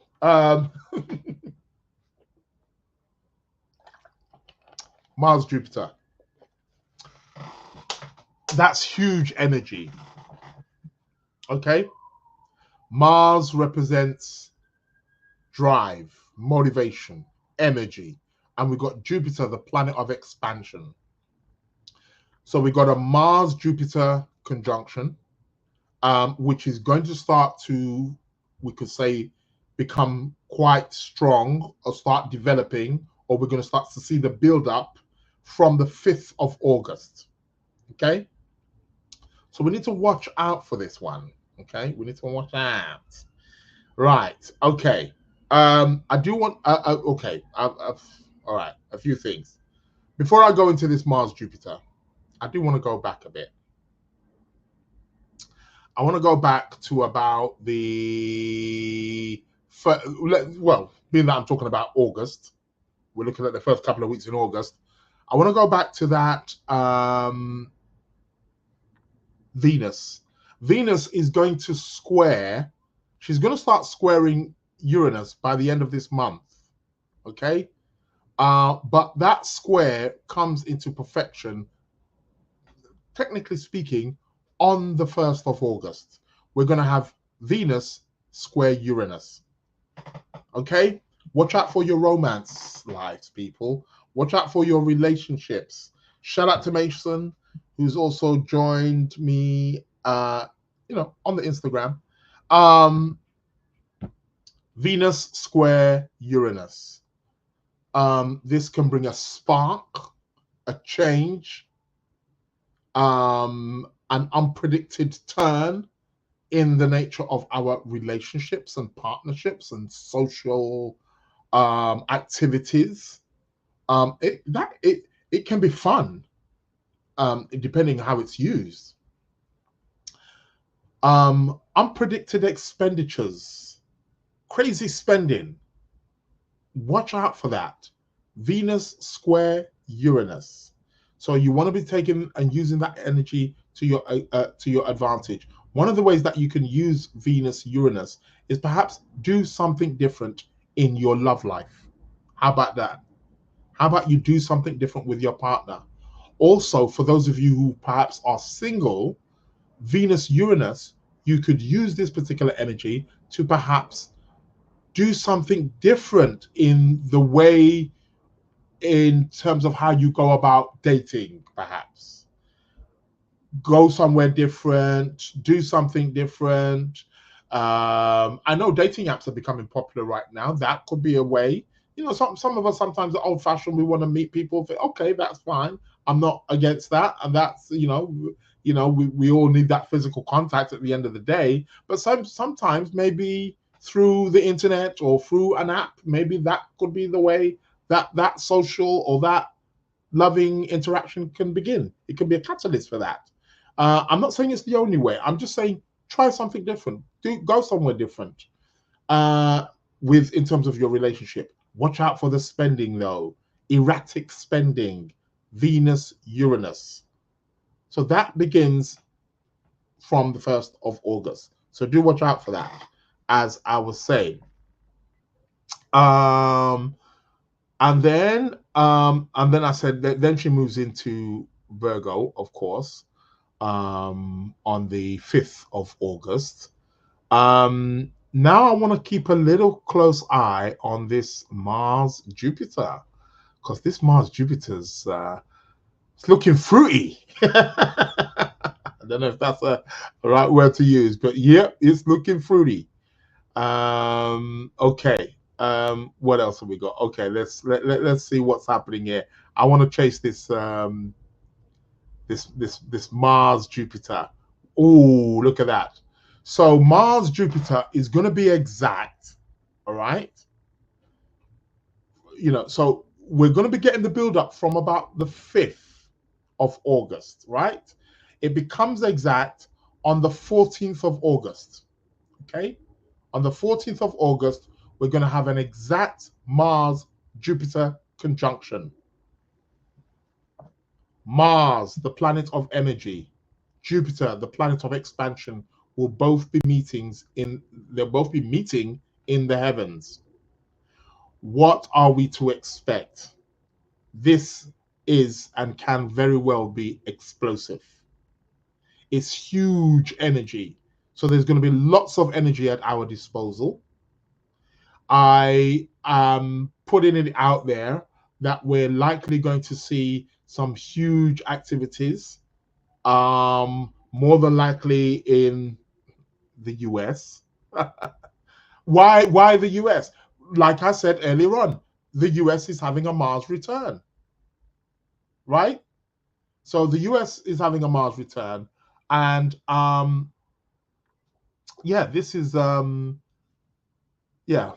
Mars, Jupiter. That's huge energy. Okay. Mars represents drive, motivation, energy. And we got Jupiter, the planet of expansion. So we got a Mars-Jupiter conjunction, which is going to start to, we could say, become quite strong or start developing, or we're going to start to see the build-up from the 5th of August. Okay? So we need to watch out for this one. Okay? We need to watch out. Right. Okay. I do want, okay. all right. A few things. Before I go into this Mars-Jupiter, I do want to go back a bit. I want to go back to about well, being that I'm talking about August, we're looking at the first couple of weeks in August. I want to go back to that Venus. Venus is going to square, she's going to start squaring Uranus by the end of this month. Okay? But that square comes into perfection, technically speaking, on the 1st of August. We're going to have Venus square Uranus. Okay? Watch out for your romance lives, people. Watch out for your relationships. Shout out to Mason, who's also joined me, on the Instagram. Venus square Uranus. This can bring a spark, a change, an unpredicted turn in the nature of our relationships and partnerships and social activities. It can be fun, depending on how it's used. Unpredicted expenditures, crazy spending. Watch out for that. Venus square Uranus. So you want to be taking and using that energy to your advantage. One of the ways that you can use Venus Uranus is perhaps do something different in your love life. How about that? How about you do something different with your partner? Also, for those of you who perhaps are single, Venus Uranus, you could use this particular energy to perhaps do something different in the way, in terms of how you go about dating, perhaps. Go somewhere different, do something different. I know dating apps are becoming popular right now. That could be a way. Some of us sometimes are old fashioned. We want to meet people. Okay, that's fine. I'm not against that. And that's, we all need that physical contact at the end of the day. But sometimes maybe through the internet or through an app, maybe that could be the way that social or that loving interaction can begin. It can be a catalyst for that. I'm not saying it's the only way. I'm just saying try something different. Go somewhere different in terms of your relationship. Watch out for the spending, though. Erratic spending. Venus, Uranus. So that begins from the 1st of August. So do watch out for that, as I was saying. And then I said that then she moves into Virgo, of course, on the 5th of August. Now I want to keep a little close eye on this Mars-Jupiter, because this Mars-Jupiter's it's looking fruity. I don't know if that's a right word to use, but yeah, it's looking fruity. Okay. What else have we got? Okay, let's see what's happening here. I want to chase this this Mars Jupiter. Oh, look at that. So Mars Jupiter is going to be exact. All right. So we're going to be getting the build up from about the 5th of August, right? It becomes exact on the 14th of August. Okay. On the 14th of August, we're going to have an exact Mars Jupiter conjunction. Mars, the planet of energy, Jupiter, the planet of expansion, will both be they'll both be meeting in the heavens. What are we to expect? This is and can very well be explosive. It's huge energy. So there's going to be lots of energy at our disposal. I am putting it out there that we're likely going to see some huge activities, more than likely in the US. Why the US? Like I said earlier on, the US is having a Mars return, right? So the US is having a Mars return, and this is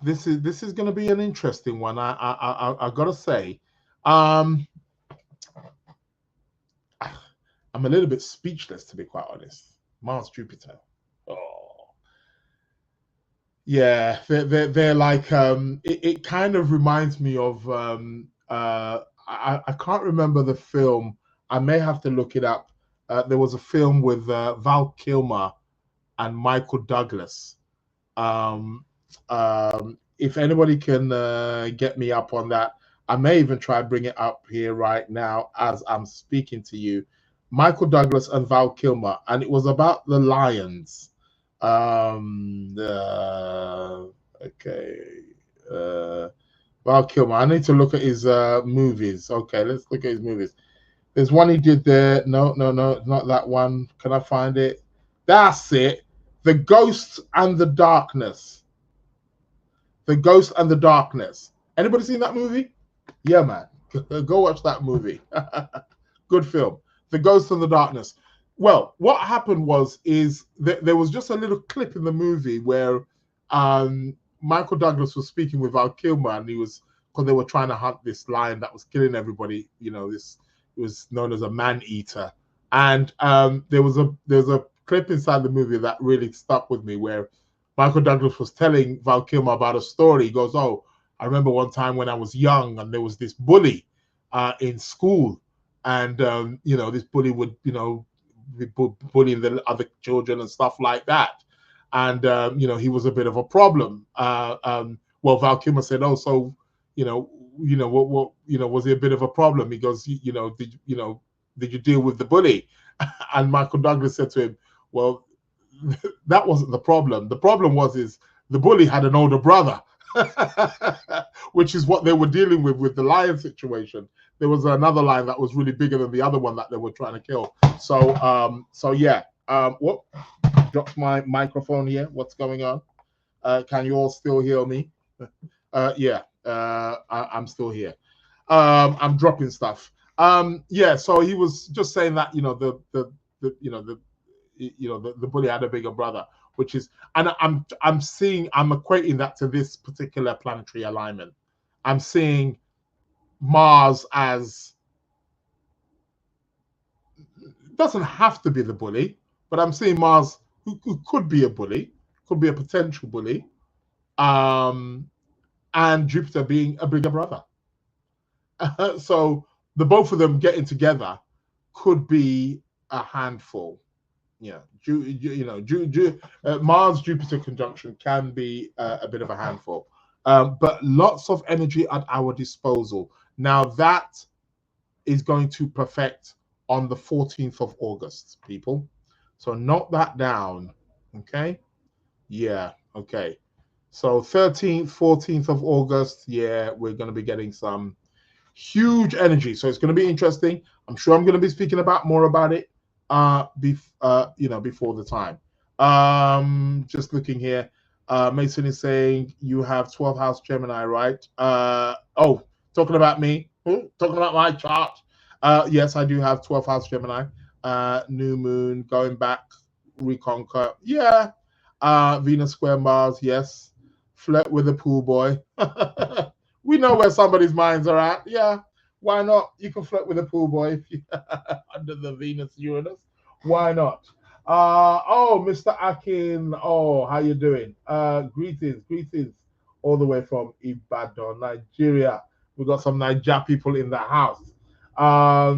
this is going to be an interesting one. I gotta say, I'm a little bit speechless, to be quite honest. Mars Jupiter. Oh, yeah, they're like it kind of reminds me of I can't remember the film. I may have to look it up. There was a film with Val Kilmer and Michael Douglas. If anybody can get me up on that, I may even try and bring it up here right now as I'm speaking to you. Michael Douglas and Val Kilmer, and it was about the lions. Val Kilmer. I need to look at his movies. Okay, let's look at his movies. There's one he did there. No, not that one. Can I find it? That's it. The Ghost and the Darkness. The Ghost and the Darkness. Anybody seen that movie? Yeah, man. Go watch that movie. Good film. The Ghost and the Darkness. Well, what happened is there was just a little clip in the movie where Michael Douglas was speaking with Val Kilmer, and because they were trying to hunt this lion that was killing everybody. This was known as a man-eater. And there was a clip inside the movie that really stuck with me where Michael Douglas was telling Val Kilmer about a story. He goes, "Oh, I remember one time when I was young and there was this bully in school, and this bully would be bullying the other children and stuff like that, and he was a bit of a problem." Well, Val Kilmer said, "Oh, so what was he a bit of a problem?" He goes, did you deal with the bully?" And Michael Douglas said to him, "Well, that wasn't the problem. The problem is the bully had an older brother," which is what they were dealing with the lion situation. There was another lion that was really bigger than the other one that they were trying to kill. So yeah. Whoop, dropped my microphone here. What's going on? Can you all still hear me? Yeah. I'm still here. I'm dropping stuff. Yeah. So he was just saying that the bully had a bigger brother, which is, and I'm equating that to this particular planetary alignment. I'm seeing Mars as, doesn't have to be the bully, but I'm seeing Mars who could be a bully, could be a potential bully, and Jupiter being a bigger brother. So the both of them getting together could be a handful. Yeah, Mars Jupiter conjunction can be a bit of a handful, but lots of energy at our disposal. Now that is going to perfect on the 14th of August, people. So note that down, okay? Yeah, okay. So 13th, 14th of August, yeah, we're going to be getting some huge energy. So it's going to be interesting. I'm sure I'm going to be speaking more about it before the time. Just looking here. Mason is saying you have 12th house Gemini, right? Talking about me? Talking about my chart? Yes, I do have 12th house Gemini. New moon, going back, reconquer. Yeah. Venus square Mars, yes. Flirt with a pool boy. We know where somebody's minds are at. Yeah. Why not? You can flirt with a pool boy if you under the Venus Uranus. Why not? Mr. Akin. Oh, how you doing? Greetings all the way from Ibadan, Nigeria. We got some Niger people in the house. I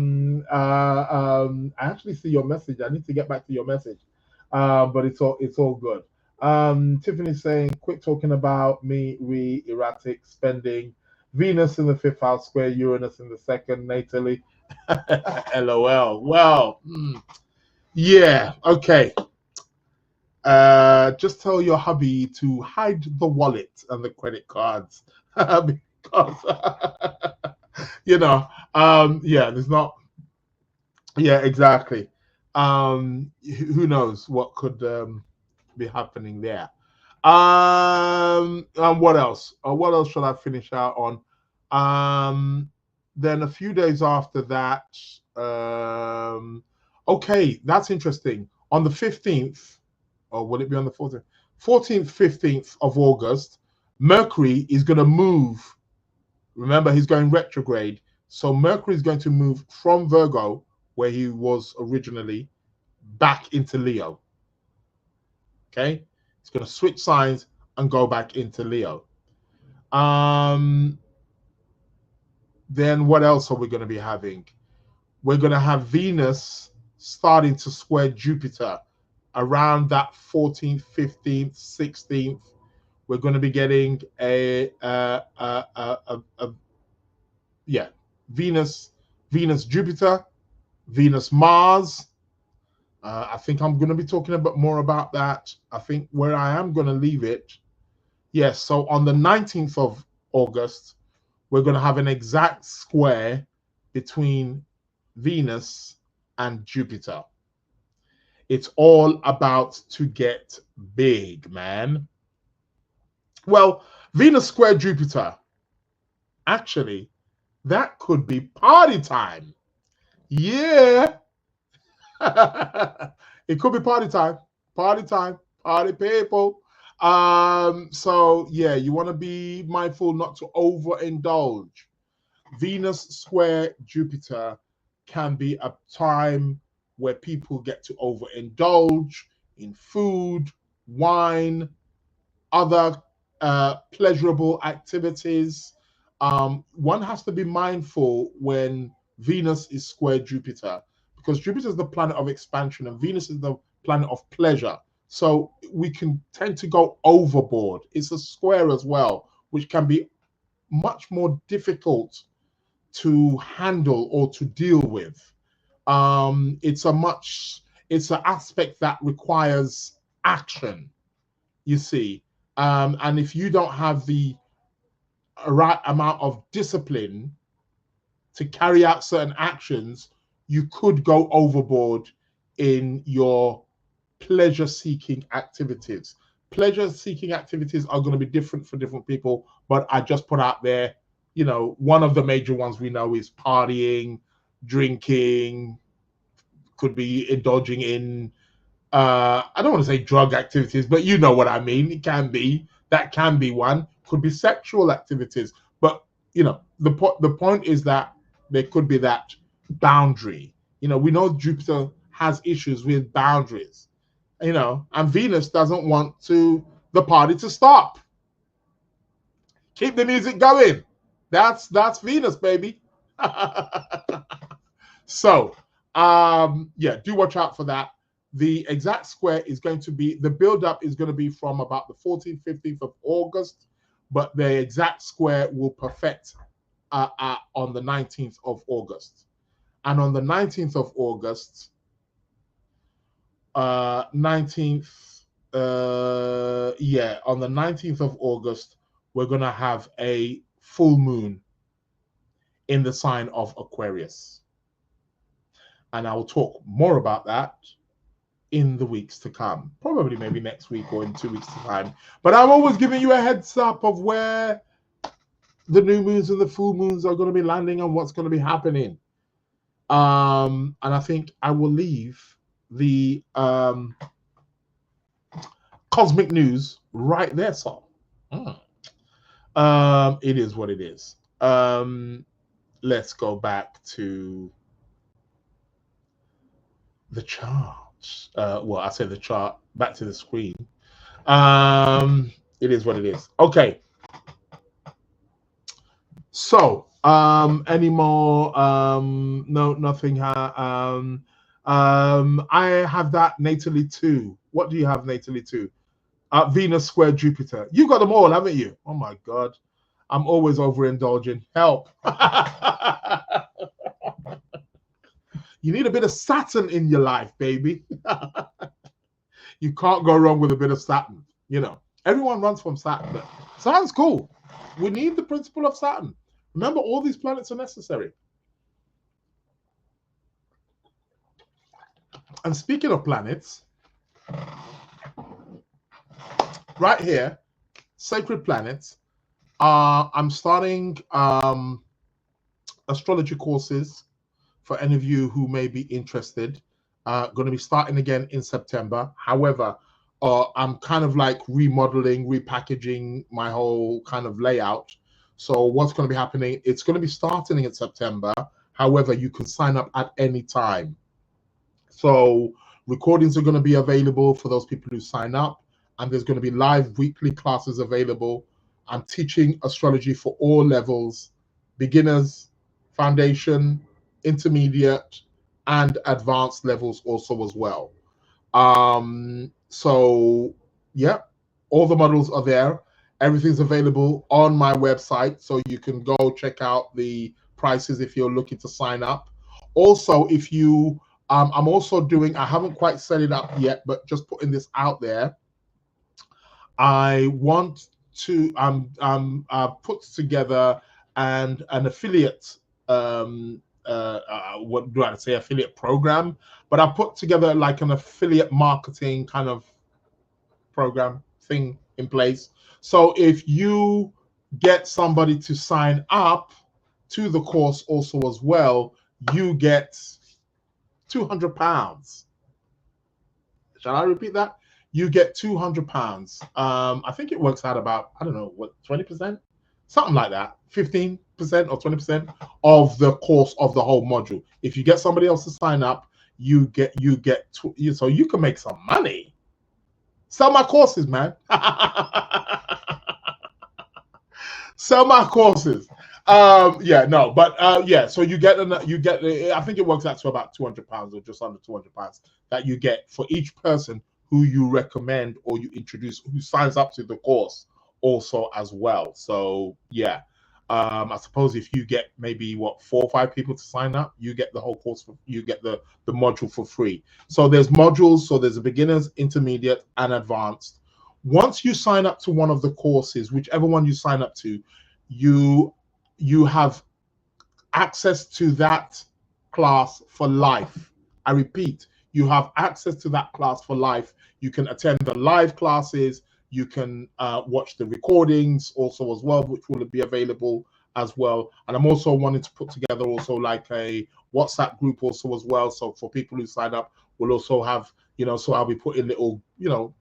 actually see your message. I need to get back to your message. But it's all good. Tiffany's saying, quit talking about me, erratic spending. Venus in the 5th house square, Uranus in the 2nd, natally. LOL. Well, yeah, okay. Just tell your hubby to hide the wallet and the credit cards because there's not. Yeah, exactly. Who knows what could be happening there? And what else? What else should I finish out on? Then a few days after that, okay, that's interesting. On the 15th, or will it be on the 14th? 14th, 15th of August, Mercury is going to move. Remember, he's going retrograde. So Mercury is going to move from Virgo, where he was originally, back into Leo. Okay? It's going to switch signs and go back into Leo. Then what else are we going to be having? We're going to have Venus starting to square Jupiter around that 14th, 15th, 16th. We're going to be getting Venus, Jupiter, Venus, Mars. I think I'm going to be talking a bit more about that. I think where I am going to leave it. Yes, so on the 19th of August, we're going to have an exact square between Venus and Jupiter. It's all about to get big, man. Well, Venus square Jupiter, actually, that could be party time. Yeah. It could be party time, party people. So yeah, you want to be mindful not to overindulge. Venus square Jupiter can be a time where people get to overindulge in food, wine, other pleasurable activities. One has to be mindful when Venus is square Jupiter, because Jupiter is the planet of expansion and Venus is the planet of pleasure. So we can tend to go overboard. It's a square as well, which can be much more difficult to handle or to deal with. It's an aspect that requires action, you see. And if you don't have the right amount of discipline to carry out certain actions, you could go overboard in your pleasure-seeking activities. Pleasure-seeking activities are going to be different for different people, but I just put out there, one of the major ones we know is partying, drinking, could be indulging in, I don't want to say drug activities, but you know what I mean. That can be one. Could be sexual activities, but the point is that there could be that boundary. We know Jupiter has issues with boundaries, and Venus doesn't want the party to stop. Keep the music going. That's Venus, baby. So, do watch out for that. The exact square is going to be, the build-up is going to be from about the 14th, 15th of August, but the exact square will perfect on the 19th of August. And on the 19th of August, on the 19th of August, we're going to have a full moon in the sign of Aquarius. And I will talk more about that in the weeks to come. Probably maybe next week or in 2 weeks' time. But I'm always giving you a heads up of where the new moons and the full moons are going to be landing and what's going to be happening. And I think I will leave the cosmic news right there, so it is what it is. Let's go back to the charts. Well, I say the chart, back to the screen. It is what it is. Okay. So, any more? No, nothing. I have that natally too. What do you have natally too? Venus square Jupiter. You got them all, haven't you? Oh my God. I'm always overindulging. Help. You need a bit of Saturn in your life, baby. You can't go wrong with a bit of Saturn. You know, everyone runs from Saturn, but Saturn's cool. We need the principle of Saturn. Remember, all these planets are necessary. And speaking of planets, right here, sacred planets. I'm starting astrology courses for any of you who may be interested. Going to be starting again in September. However, I'm kind of like remodeling, repackaging my whole kind of layout. So what's going to be happening? It's going to be starting in September. However, you can sign up at any time. So recordings are going to be available for those people who sign up. And there's going to be live weekly classes available. I'm teaching astrology for all levels, beginners, foundation, intermediate, and advanced levels also as well. So yeah, all the models are there. Everything's available on my website, so you can go check out the prices if you're looking to sign up. Also, if you, I'm also doing, I haven't quite set it up yet, but just putting this out there. I want to put together an affiliate what do I say, affiliate program, but I put together like an affiliate marketing kind of program thing in place. So if you get somebody to sign up to the course also as well, you get £200. Shall I repeat that? You get £200. I think it works out about, I don't know, what, 20%? Something like that. 15% or 20% of the course of the whole module. If you get somebody else to sign up, so you can make some money. Sell my courses, man. Sell my courses. So you get I think it works out to about £200 or just under £200 that you get for each person who you recommend or you introduce, who signs up to the course also as well. So yeah, I suppose if you get maybe 4 or 5 people to sign up, you get the whole course you get the module for free. So there's modules, so there's a beginners, intermediate, and advanced. Once you sign up to one of the courses, whichever one you sign up to, you have access to that class for life. I repeat, you have access to that class for life. You can attend the live classes. You can watch the recordings also as well, which will be available as well. And I'm also wanting to put together also like a WhatsApp group also as well. So for people who sign up, we'll also have, so I'll be putting little,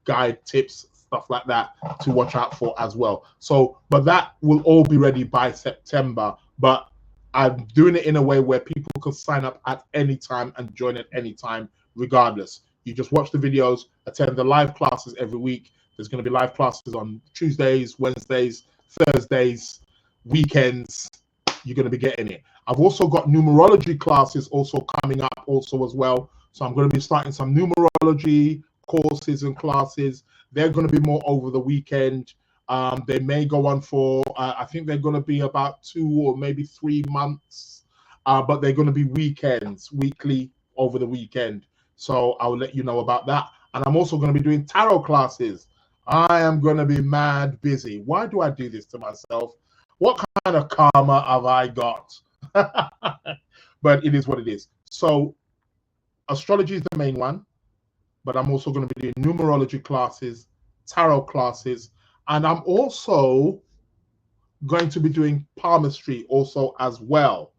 guide tips, stuff like that to watch out for as well. So, but that will all be ready by September. But I'm doing it in a way where people can sign up at any time and join at any time, regardless. You just watch the videos, attend the live classes every week. There's going to be live classes on Tuesdays, Wednesdays, Thursdays, weekends. You're going to be getting it. I've also got numerology classes also coming up also as well. So I'm going to be starting some numerology courses and classes. They're going to be more over the weekend. They may go on for, I think they're going to be about 2 or maybe 3 months. But they're going to be weekends, weekly over the weekend. So I'll let you know about that. And I'm also going to be doing tarot classes. I am going to be mad busy. Why do I do this to myself? What kind of karma have I got? But it is what it is. So astrology is the main one. but I'm also going to be doing numerology classes, tarot classes, and I'm also going to be doing palmistry also as well.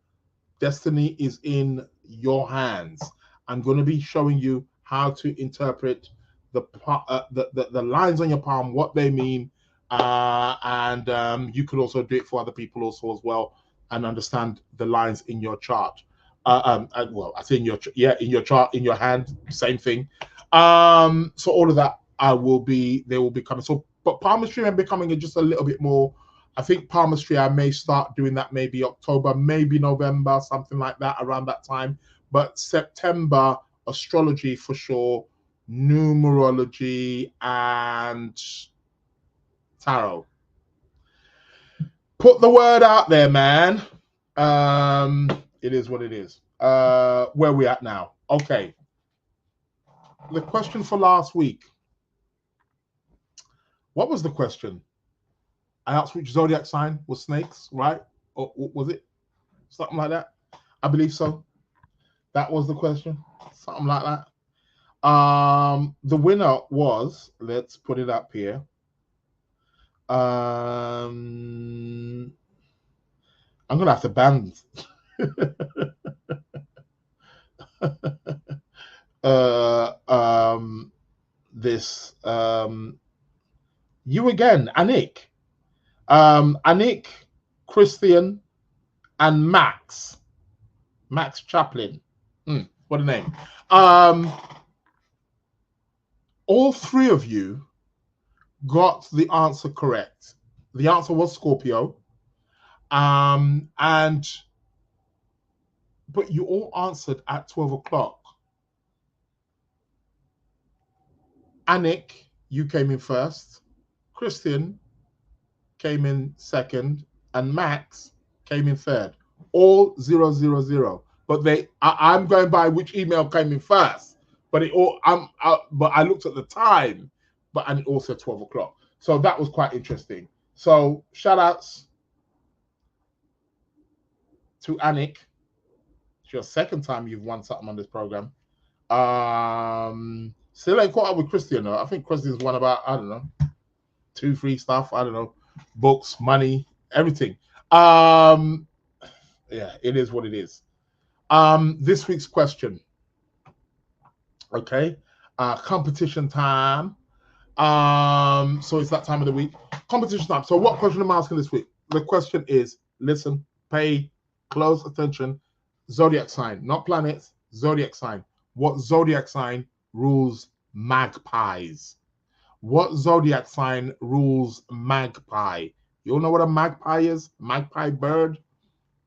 Destiny is in your hands. I'm going to be showing you how to interpret the lines on your palm, what they mean, and you could also do it for other people also as well, and understand the lines in your chart. Well, I say in your chart, in your hand, same thing. So all of that they will be coming. So, but palmistry I'm becoming just a little bit more. I think palmistry, I may start doing that maybe October, maybe November, something like that, around that time. But September, astrology for sure, numerology, and tarot. Put the word out there, man. It is what it is. Where we at now? Okay. The question for last week. What was the question? I asked which zodiac sign was snakes, right? Or was it something like that? I believe so. That was the question. Something like that. The winner was, let's put it up here. I'm gonna have to ban this you again, Anik. Anik, Christian, and Max Chaplin. What a name. All three of you got the answer correct. The answer was Scorpio. But you all answered at 12 o'clock. Anik, you came in first. Christian came in second, and Max came in third. All 000. But I'm going by which email came in first. But but I looked at the time, and it also 12 o'clock. So that was quite interesting. So shout outs to Anik. It's your second time you've won something on this program. Still ain't caught up with Christian though. I think Christian's won about, I don't know, 2 free stuff. I don't know, books, money, everything. Yeah, it is what it is. This week's question. Okay. Competition time. So it's that time of the week. Competition time. So what question am I asking this week? The question is, listen, pay close attention. Zodiac sign, not planets, zodiac sign. What zodiac sign rules magpies? What zodiac sign rules magpie? You all know what a magpie is? Magpie bird?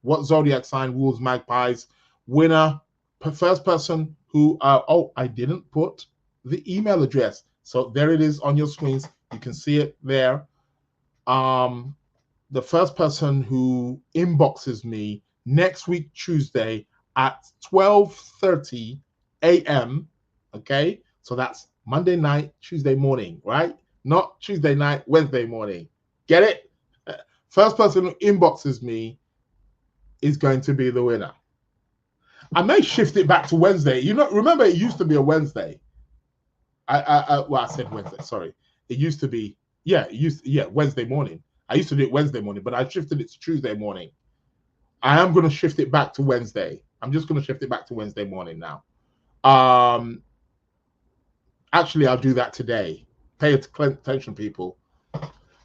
What zodiac sign rules magpies? Winner, first person who, I didn't put the email address. So there it is on your screens. You can see it there. The first person who inboxes me next week, Tuesday at 12:30 a.m. Okay. So that's Monday night, Tuesday morning, right? Not Tuesday night, Wednesday morning. Get it? First person who inboxes me is going to be the winner. I may shift it back to Wednesday. You know, remember it used to be a Wednesday. I said Wednesday. Sorry, it used to be Wednesday morning. I used to do it Wednesday morning, but I shifted it to Tuesday morning. I am going to shift it back to Wednesday. I'm just going to shift it back to Wednesday morning now. Actually, I'll do that today. Pay attention, people.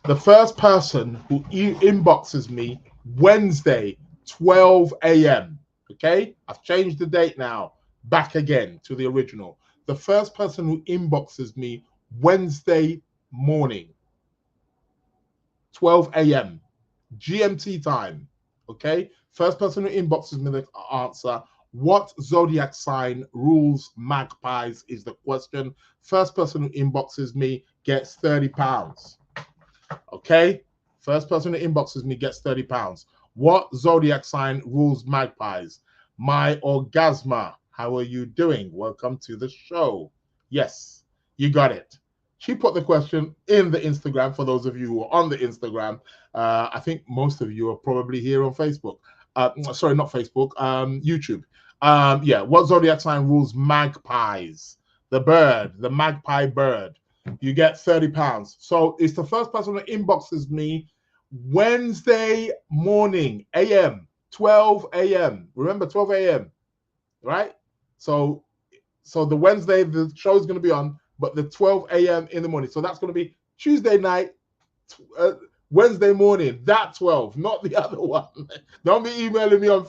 The first person who inboxes me Wednesday, 12 a.m. Okay, I've changed the date now. Back again to the original. The first person who inboxes me Wednesday morning, 12 a.m. GMT time. Okay, first person who inboxes me the answer. What zodiac sign rules magpies is the question. First person who inboxes me gets £30. Okay, first person who inboxes me gets £30. What zodiac sign rules magpies? My Orgasma, how are you doing? Welcome to the show. Yes, you got it. She put the question in the Instagram for those of you who are on the Instagram. I think most of you are probably here on Facebook. Sorry, not Facebook, YouTube. What zodiac sign rules magpies? the bird, the magpie bird, you get £30. So it's the first person that inboxes me Wednesday morning, AM, 12 a.m. Remember, 12 a.m., right? So the Wednesday, the show is going to be on, but the 12 a.m. in the morning. So that's going to be Tuesday night, Wednesday morning, that 12, not the other one. Don't be emailing me on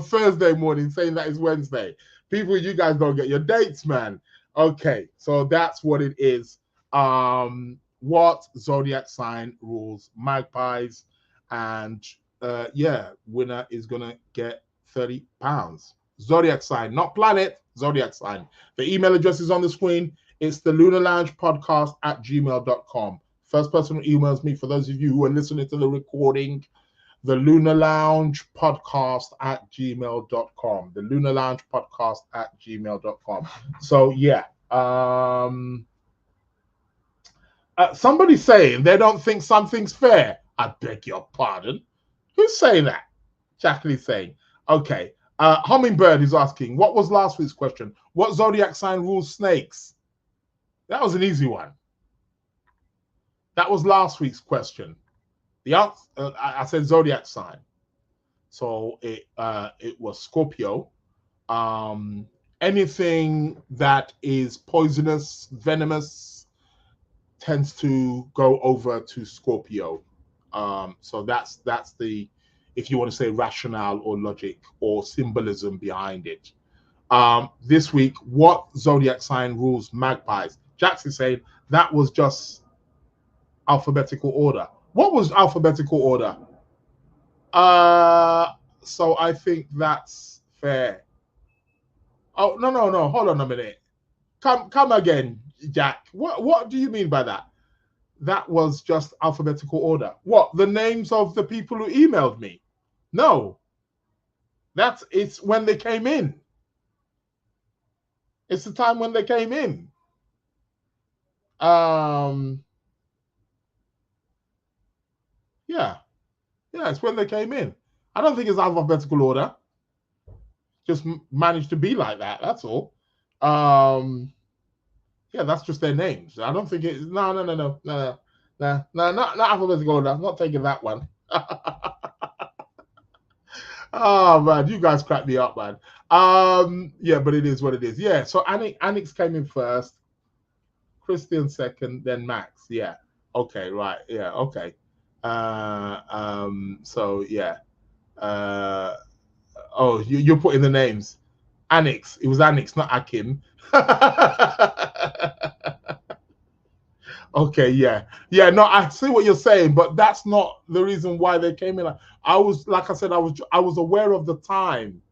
Thursday morning saying that it's Wednesday. People, you guys don't get your dates, man. Okay, so that's what it is. What zodiac sign rules magpies? And yeah, winner is gonna get £30. Zodiac sign, not planet, zodiac sign. The email address is on the screen. It's the Lunar Lounge Podcast at gmail.com. First person who emails me, for those of you who are listening to the recording, the Lunar Lounge Podcast at gmail.com. The Lunar Lounge Podcast at gmail.com. So yeah. Somebody's saying they don't think something's fair. I beg your pardon. Who's saying that? Jacqueline's saying. Okay. Hummingbird is asking, what was last week's question? What zodiac sign rules snakes? That was an easy one. That was last week's question. The answer, I said zodiac sign. So it was Scorpio. Anything that is poisonous, venomous, tends to go over to Scorpio. So that's the, if you want to say rationale or logic or symbolism behind it. This week, what zodiac sign rules magpies? Jackson saying that was just alphabetical order. What was alphabetical order? So I think that's fair. Oh, no. Hold on a minute. Come again, Jack. What do you mean by that? That was just alphabetical order. What? The names of the people who emailed me? No. It's when they came in. It's the time when they came in. Yeah, it's when they came in. I don't think it's alphabetical order. Just managed to be like that. That's all. Yeah, that's just their names. I don't think it's no, not alphabetical order. I'm not taking that one. Oh man, you guys crack me up, man. Yeah, but it is what it is. Yeah, so Anix came in first, Christian second, then Max. Yeah. Okay, right. Yeah, okay. So yeah. Oh, you're putting the names. Anix. It was Anix, not Akim. Okay, yeah. No, I see what you're saying, but that's not the reason why they came in. I was, like I said, I was aware of the time.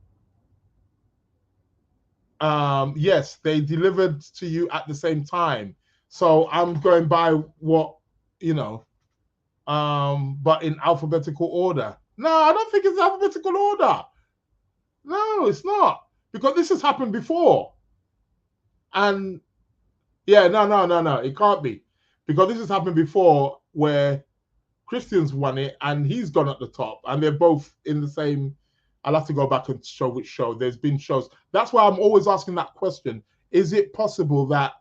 Yes, they delivered to you at the same time. So I'm going by what, but in alphabetical order. No, I don't think it's alphabetical order. No, it's not. Because this has happened before. And yeah, no, it can't be. Because this has happened before where Christian's won it and he's gone at the top and they're both in the same. I'll have to go back and show which show. There's been shows. That's why I'm always asking that question. Is it possible that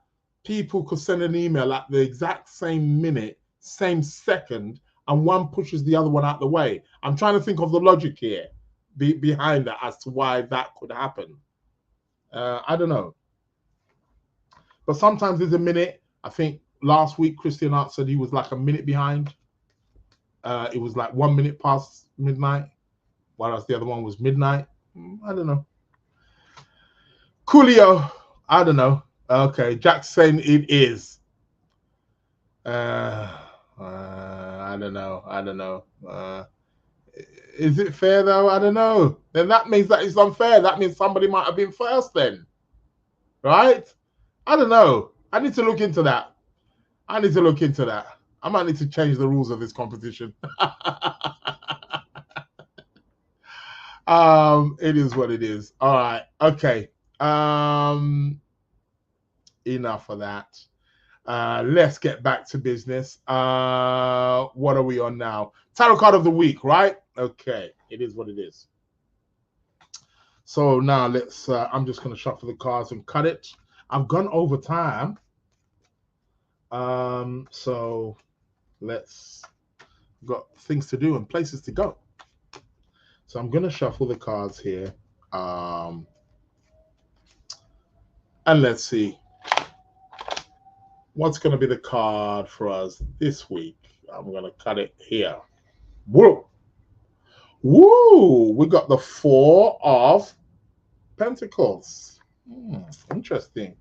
people could send an email at the exact same minute, same second, and one pushes the other one out the way? I'm trying to think of the logic here behind that as to why that could happen. I don't know. But sometimes there's a minute. I think last week Christian Art said he was like a minute behind. It was like 1 minute past midnight, whereas the other one was midnight. I don't know. Coolio, I don't know. Okay, Jack's saying it is. I don't know. Is it fair though? I don't know. Then that means that it's unfair. That means somebody might have been first then. Right? I don't know. I need to look into that. I might need to change the rules of this competition. It is what it is. All right. Okay. Enough of that. Let's get back to business. What are we on now? Tarot card of the week, right? Okay. It is what it is. So now let's, I'm just going to shuffle the cards and cut it. I've gone over time. So let's got things to do and places to go. So I'm gonna shuffle the cards here. And let's see what's gonna be the card for us this week. I'm gonna cut it here. Whoa. Woo! We got the Four of Pentacles. Interesting.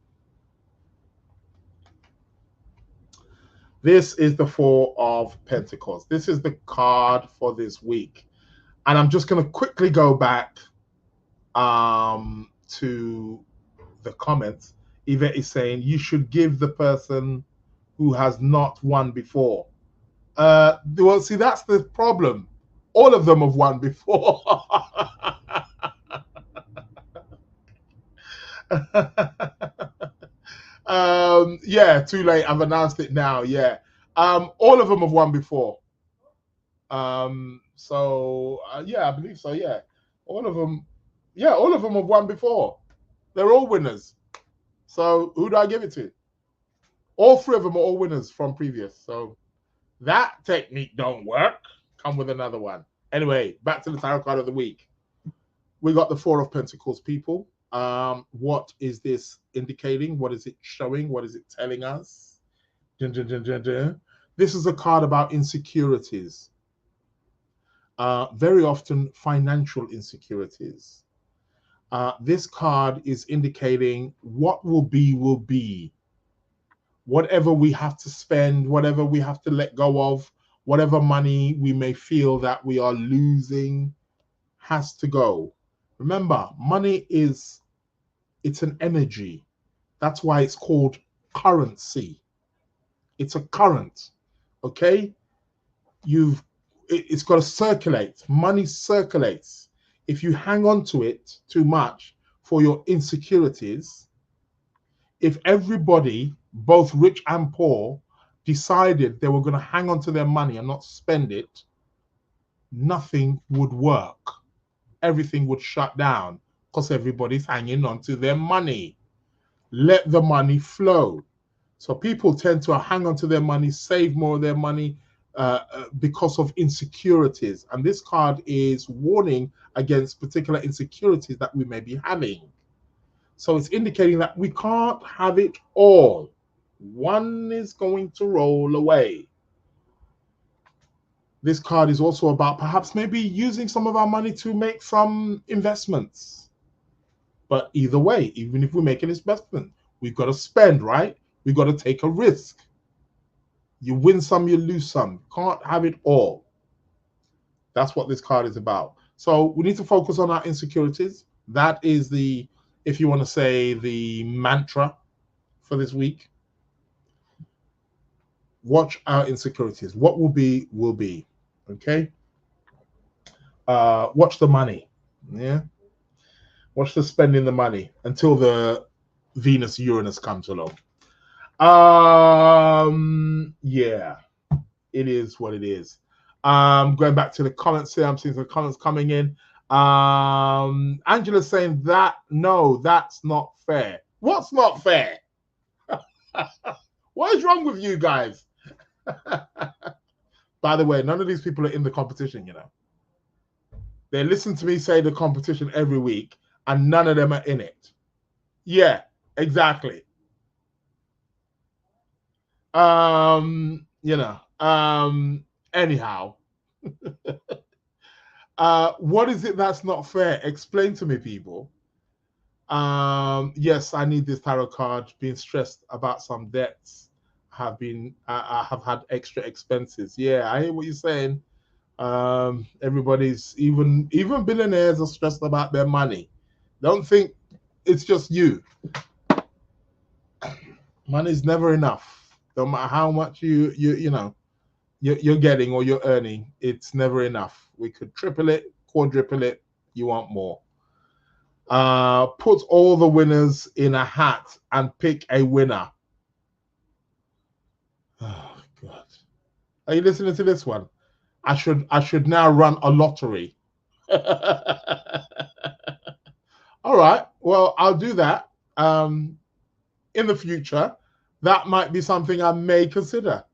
This is the Four of Pentacles. This is the card for this week. And I'm just going to quickly go back to the comments. Yvette is saying you should give the person who has not won before. Well, see, that's the problem. All of them have won before. Yeah, too late. I've announced it now. Yeah. All of them have won before. Yeah, I believe so. Yeah. All of them have won before. They're all winners. So who do I give it to? All three of them are all winners from previous. So that technique don't work. Come with another one. Anyway, back to the tarot card of the week. We got the Four of Pentacles, people. What is this indicating? What is it showing? What is it telling us? Dun, dun, dun, dun, dun. This is a card about insecurities. Very often financial insecurities. This card is indicating what will be will be. Whatever we have to spend, whatever we have to let go of, whatever money we may feel that we are losing has to go. Remember, money it's an energy. That's why it's called currency. It's a current, okay? It's got to circulate. Money circulates. If you hang on to it too much for your insecurities, if everybody, both rich and poor, decided they were going to hang on to their money and not spend it, nothing would work. Everything would shut down because everybody's hanging on to their money. Let the money flow. So people tend to hang on to their money, save more of their money because of insecurities. And this card is warning against particular insecurities that we may be having. So it's indicating that we can't have it all. One is going to roll away. This card is also about perhaps maybe using some of our money to make some investments. But either way, even if we make an investment, we've got to spend, right? We've got to take a risk. You win some, you lose some. Can't have it all. That's what this card is about. So we need to focus on our insecurities. That is the, if you want to say, the mantra for this week. Watch our insecurities. What will be, will be. Okay? Watch the money. Yeah? Watch the spending the money until the Venus Uranus comes along. Yeah, it is what it is. Going back to the comments here, I'm seeing some comments coming in. Angela's saying that no, that's not fair. What's not fair? What is wrong with you guys? By the way, none of these people are in the competition, you know. They listen to me say the competition every week, and none of them are in it. Yeah, exactly. Anyhow. What is it that's not fair? Explain to me, people. Yes, I need this tarot card. Being stressed about some debts. I have had extra expenses. Yeah, I hear what you're saying. Everybody's, even billionaires are stressed about their money. Don't think it's just you. Money's never enough. No matter how much you're getting or you're earning, it's never enough. We could triple it, quadruple it. You want more. Put all the winners in a hat and pick a winner. Oh God. Are you listening to this one? I should now run a lottery. All right. Well, I'll do that. in the future, that might be something I may consider.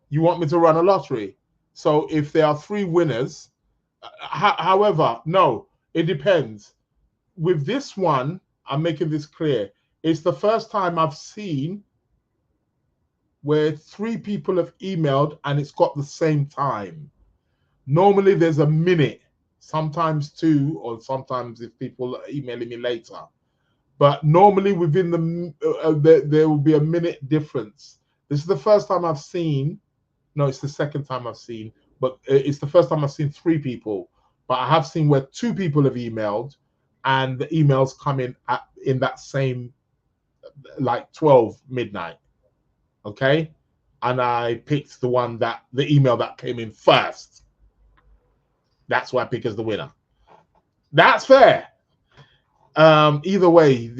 You want me to run a lottery? So if there are 3 winners, however, no, it depends. With this one, I'm making this clear. It's the first time I've seen where 3 people have emailed and it's got the same time. Normally there's a minute, sometimes 2, or sometimes if people are emailing me later. But normally within there will be a minute difference. This is the first time I've seen, no, it's the second time I've seen, but it's the first time I've seen 3 people. But I have seen where 2 people have emailed and the emails come in that same, like 12 midnight. Okay. And I picked the email that came in first. That's why I pick as the winner. That's fair. Either way,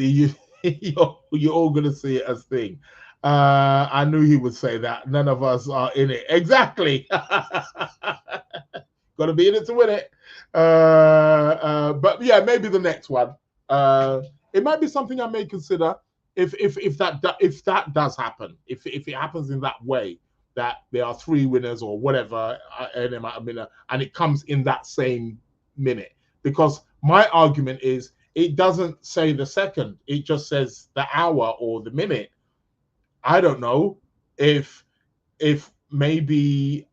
you're all gonna see it as thing. I knew he would say that. None of us are in it. Exactly. Gotta be in it to win it. But yeah, maybe the next one. It might be something I may consider if that does happen. If it happens in that way, that there are 3 winners or whatever, and it comes in that same minute. Because my argument is, it doesn't say the second, it just says the hour or the minute. I don't know if maybe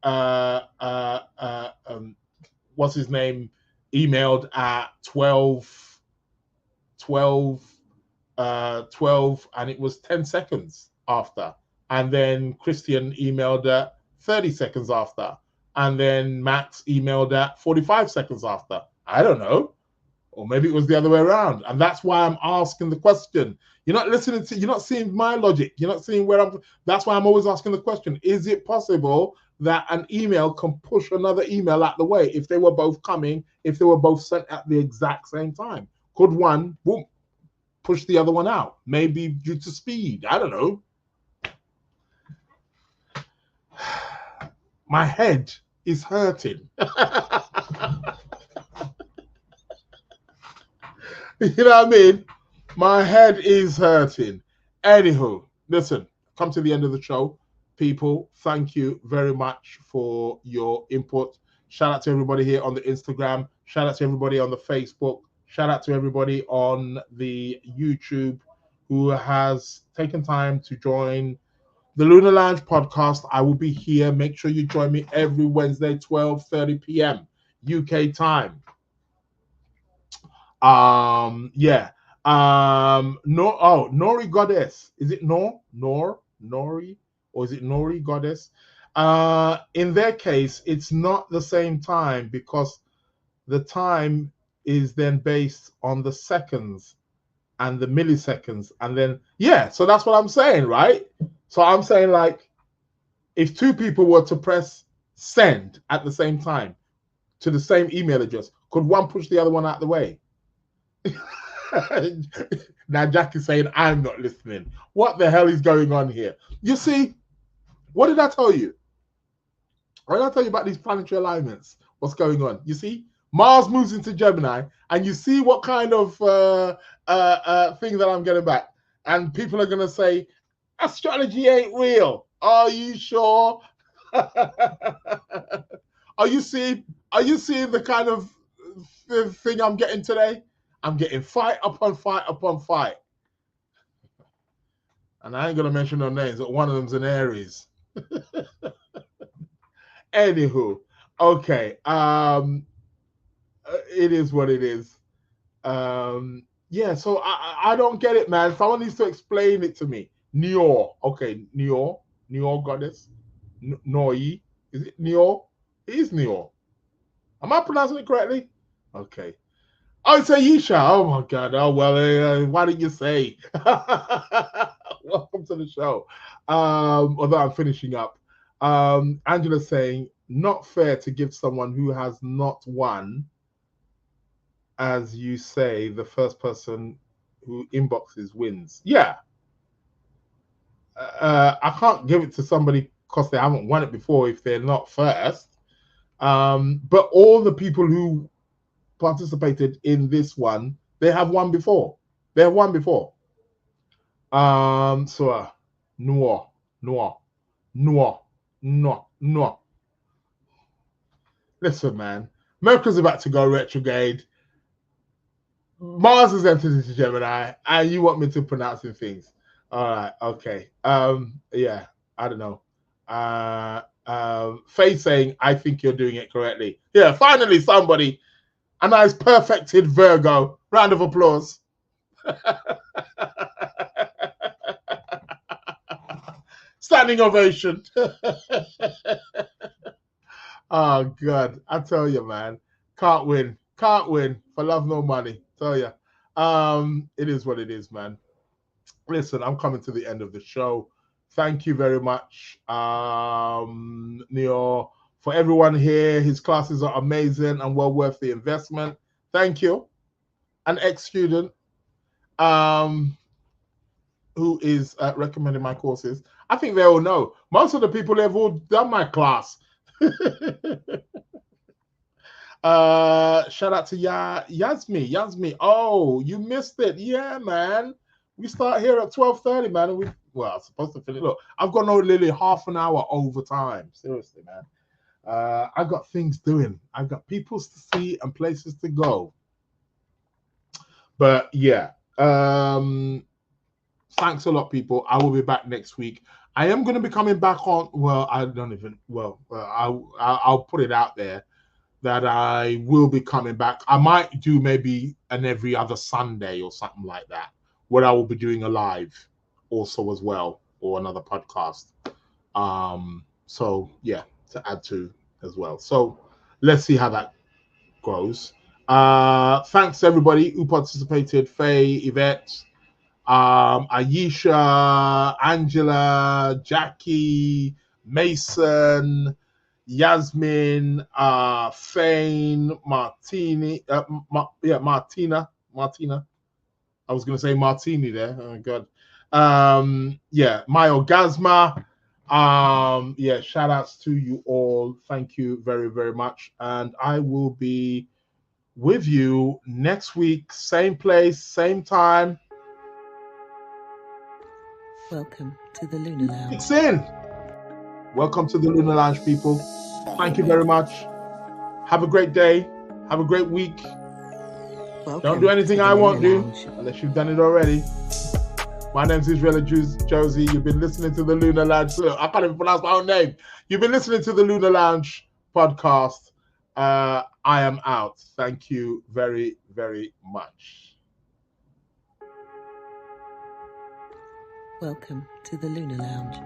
what's his name emailed at 12 and it was 10 seconds after, and then Christian emailed at 30 seconds after, and then Max emailed at 45 seconds after. I don't know. Or maybe it was the other way around. And that's why I'm asking the question. You're not listening to, you're not seeing my logic. You're not seeing that's why I'm always asking the question. Is it possible that an email can push another email out the way if they were both coming, if they were both sent at the exact same time? Could one, boom, push the other one out? Maybe due to speed. I don't know. My head is hurting. You know what I mean? My head is hurting. Anywho, listen, come to the end of the show. People, thank you very much for your input. Shout out to everybody here on the Instagram. Shout out to everybody on the Facebook. Shout out to everybody on the YouTube who has taken time to join the Lunar Lounge podcast. I will be here. Make sure you join me every Wednesday, 12:30 p.m. UK time. Nori Goddess. Is it Nori? Or is it Nori Goddess? In their case, it's not the same time because the time is then based on the seconds and the milliseconds. And then, yeah, so that's what I'm saying, right? So I'm saying, like, if 2 people were to press send at the same time to the same email address, could one push the other one out the way? Now Jack is saying I'm not listening. What the hell is going on here? You see, what did I tell you? What did I tell you about these planetary alignments? What's going on? You see, Mars moves into Gemini, and you see what kind of thing that I'm getting back. And people are gonna say, astrology ain't real. Are you sure? Are you seeing the kind of thing I'm getting today? I'm getting fight upon fight upon fight. And I ain't going to mention no names, but one of them's an Aries. Anywho, okay. It is what it is. Yeah, so I don't get it, man. Someone needs to explain it to me. Nior. Okay, Nior Goddess. Noi. Is it Nior? It is Nior. Am I pronouncing it correctly? Okay. Oh, it's Aisha. Oh my God. Oh well. Why did you say? Welcome to the show. Although I'm finishing up. Angela's saying, not fair to give someone who has not won, as you say, the first person who inboxes wins. Yeah. I can't give it to somebody because they haven't won it before if they're not first. But all the people who participated in this one, they have won before. They have won before. So noir. Listen, man. Mercury's about to go retrograde. Mars has entered into Gemini, and you want me to pronounce things. All right, okay. Yeah, I don't know. Faye saying, I think you're doing it correctly. Yeah, finally somebody. A nice perfected Virgo. Round of applause. Standing ovation. Oh God, I tell you, man, can't win for love nor money. Tell you, it is what it is, man. Listen, I'm coming to the end of the show. Thank you very much, Neo, for everyone here. His classes are amazing and well worth the investment. Thank you. An ex-student, who is recommending my courses. I think they all know. Most of the people have all done my class. Shout out to Yasmi. Oh, you missed it. Yeah, man. We start here at 12:30, man. And I'm supposed to finish. Look, I've got literally half an hour overtime. Seriously, man. I got things doing. I've got people to see and places to go. But yeah. Thanks a lot, people. I will be back next week. I am going to be coming back on. Well, I don't even. Well, I'll put it out there that I will be coming back. I might do maybe an every other Sunday or something like that, where I will be doing a live also as well, or another podcast. So yeah, to add to as well. So let's see how that goes. Thanks everybody who participated. Faye, Yvette, Ayesha, Angela, Jackie, Mason, Yasmin, Fane, Martina. I was going to say Martini there. Oh, God. My orgasma. Shout outs to you all. Thank you very, very much. And I will be with you next week. Same place, same time. Welcome to the Lunar Lounge. It's in. Welcome to the Lunar Lounge, people. Thank you very much. Have a great day. Have a great week. Welcome Don't do anything I won't do unless you've done it already. My name's Israel Josie. You've been listening to the Lunar Lounge. Look, I can't even pronounce my own name. You've been listening to the Lunar Lounge podcast. I am out. Thank you very, very much. Welcome to the Lunar Lounge.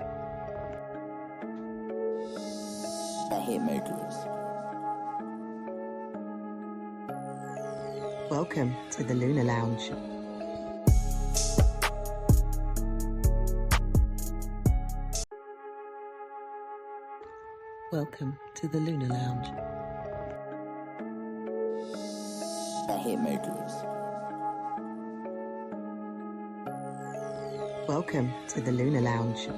The Hitmakers. Welcome to the Lunar Lounge. Welcome to the Lunar Lounge. The Hitmakers. Welcome to the Lunar Lounge.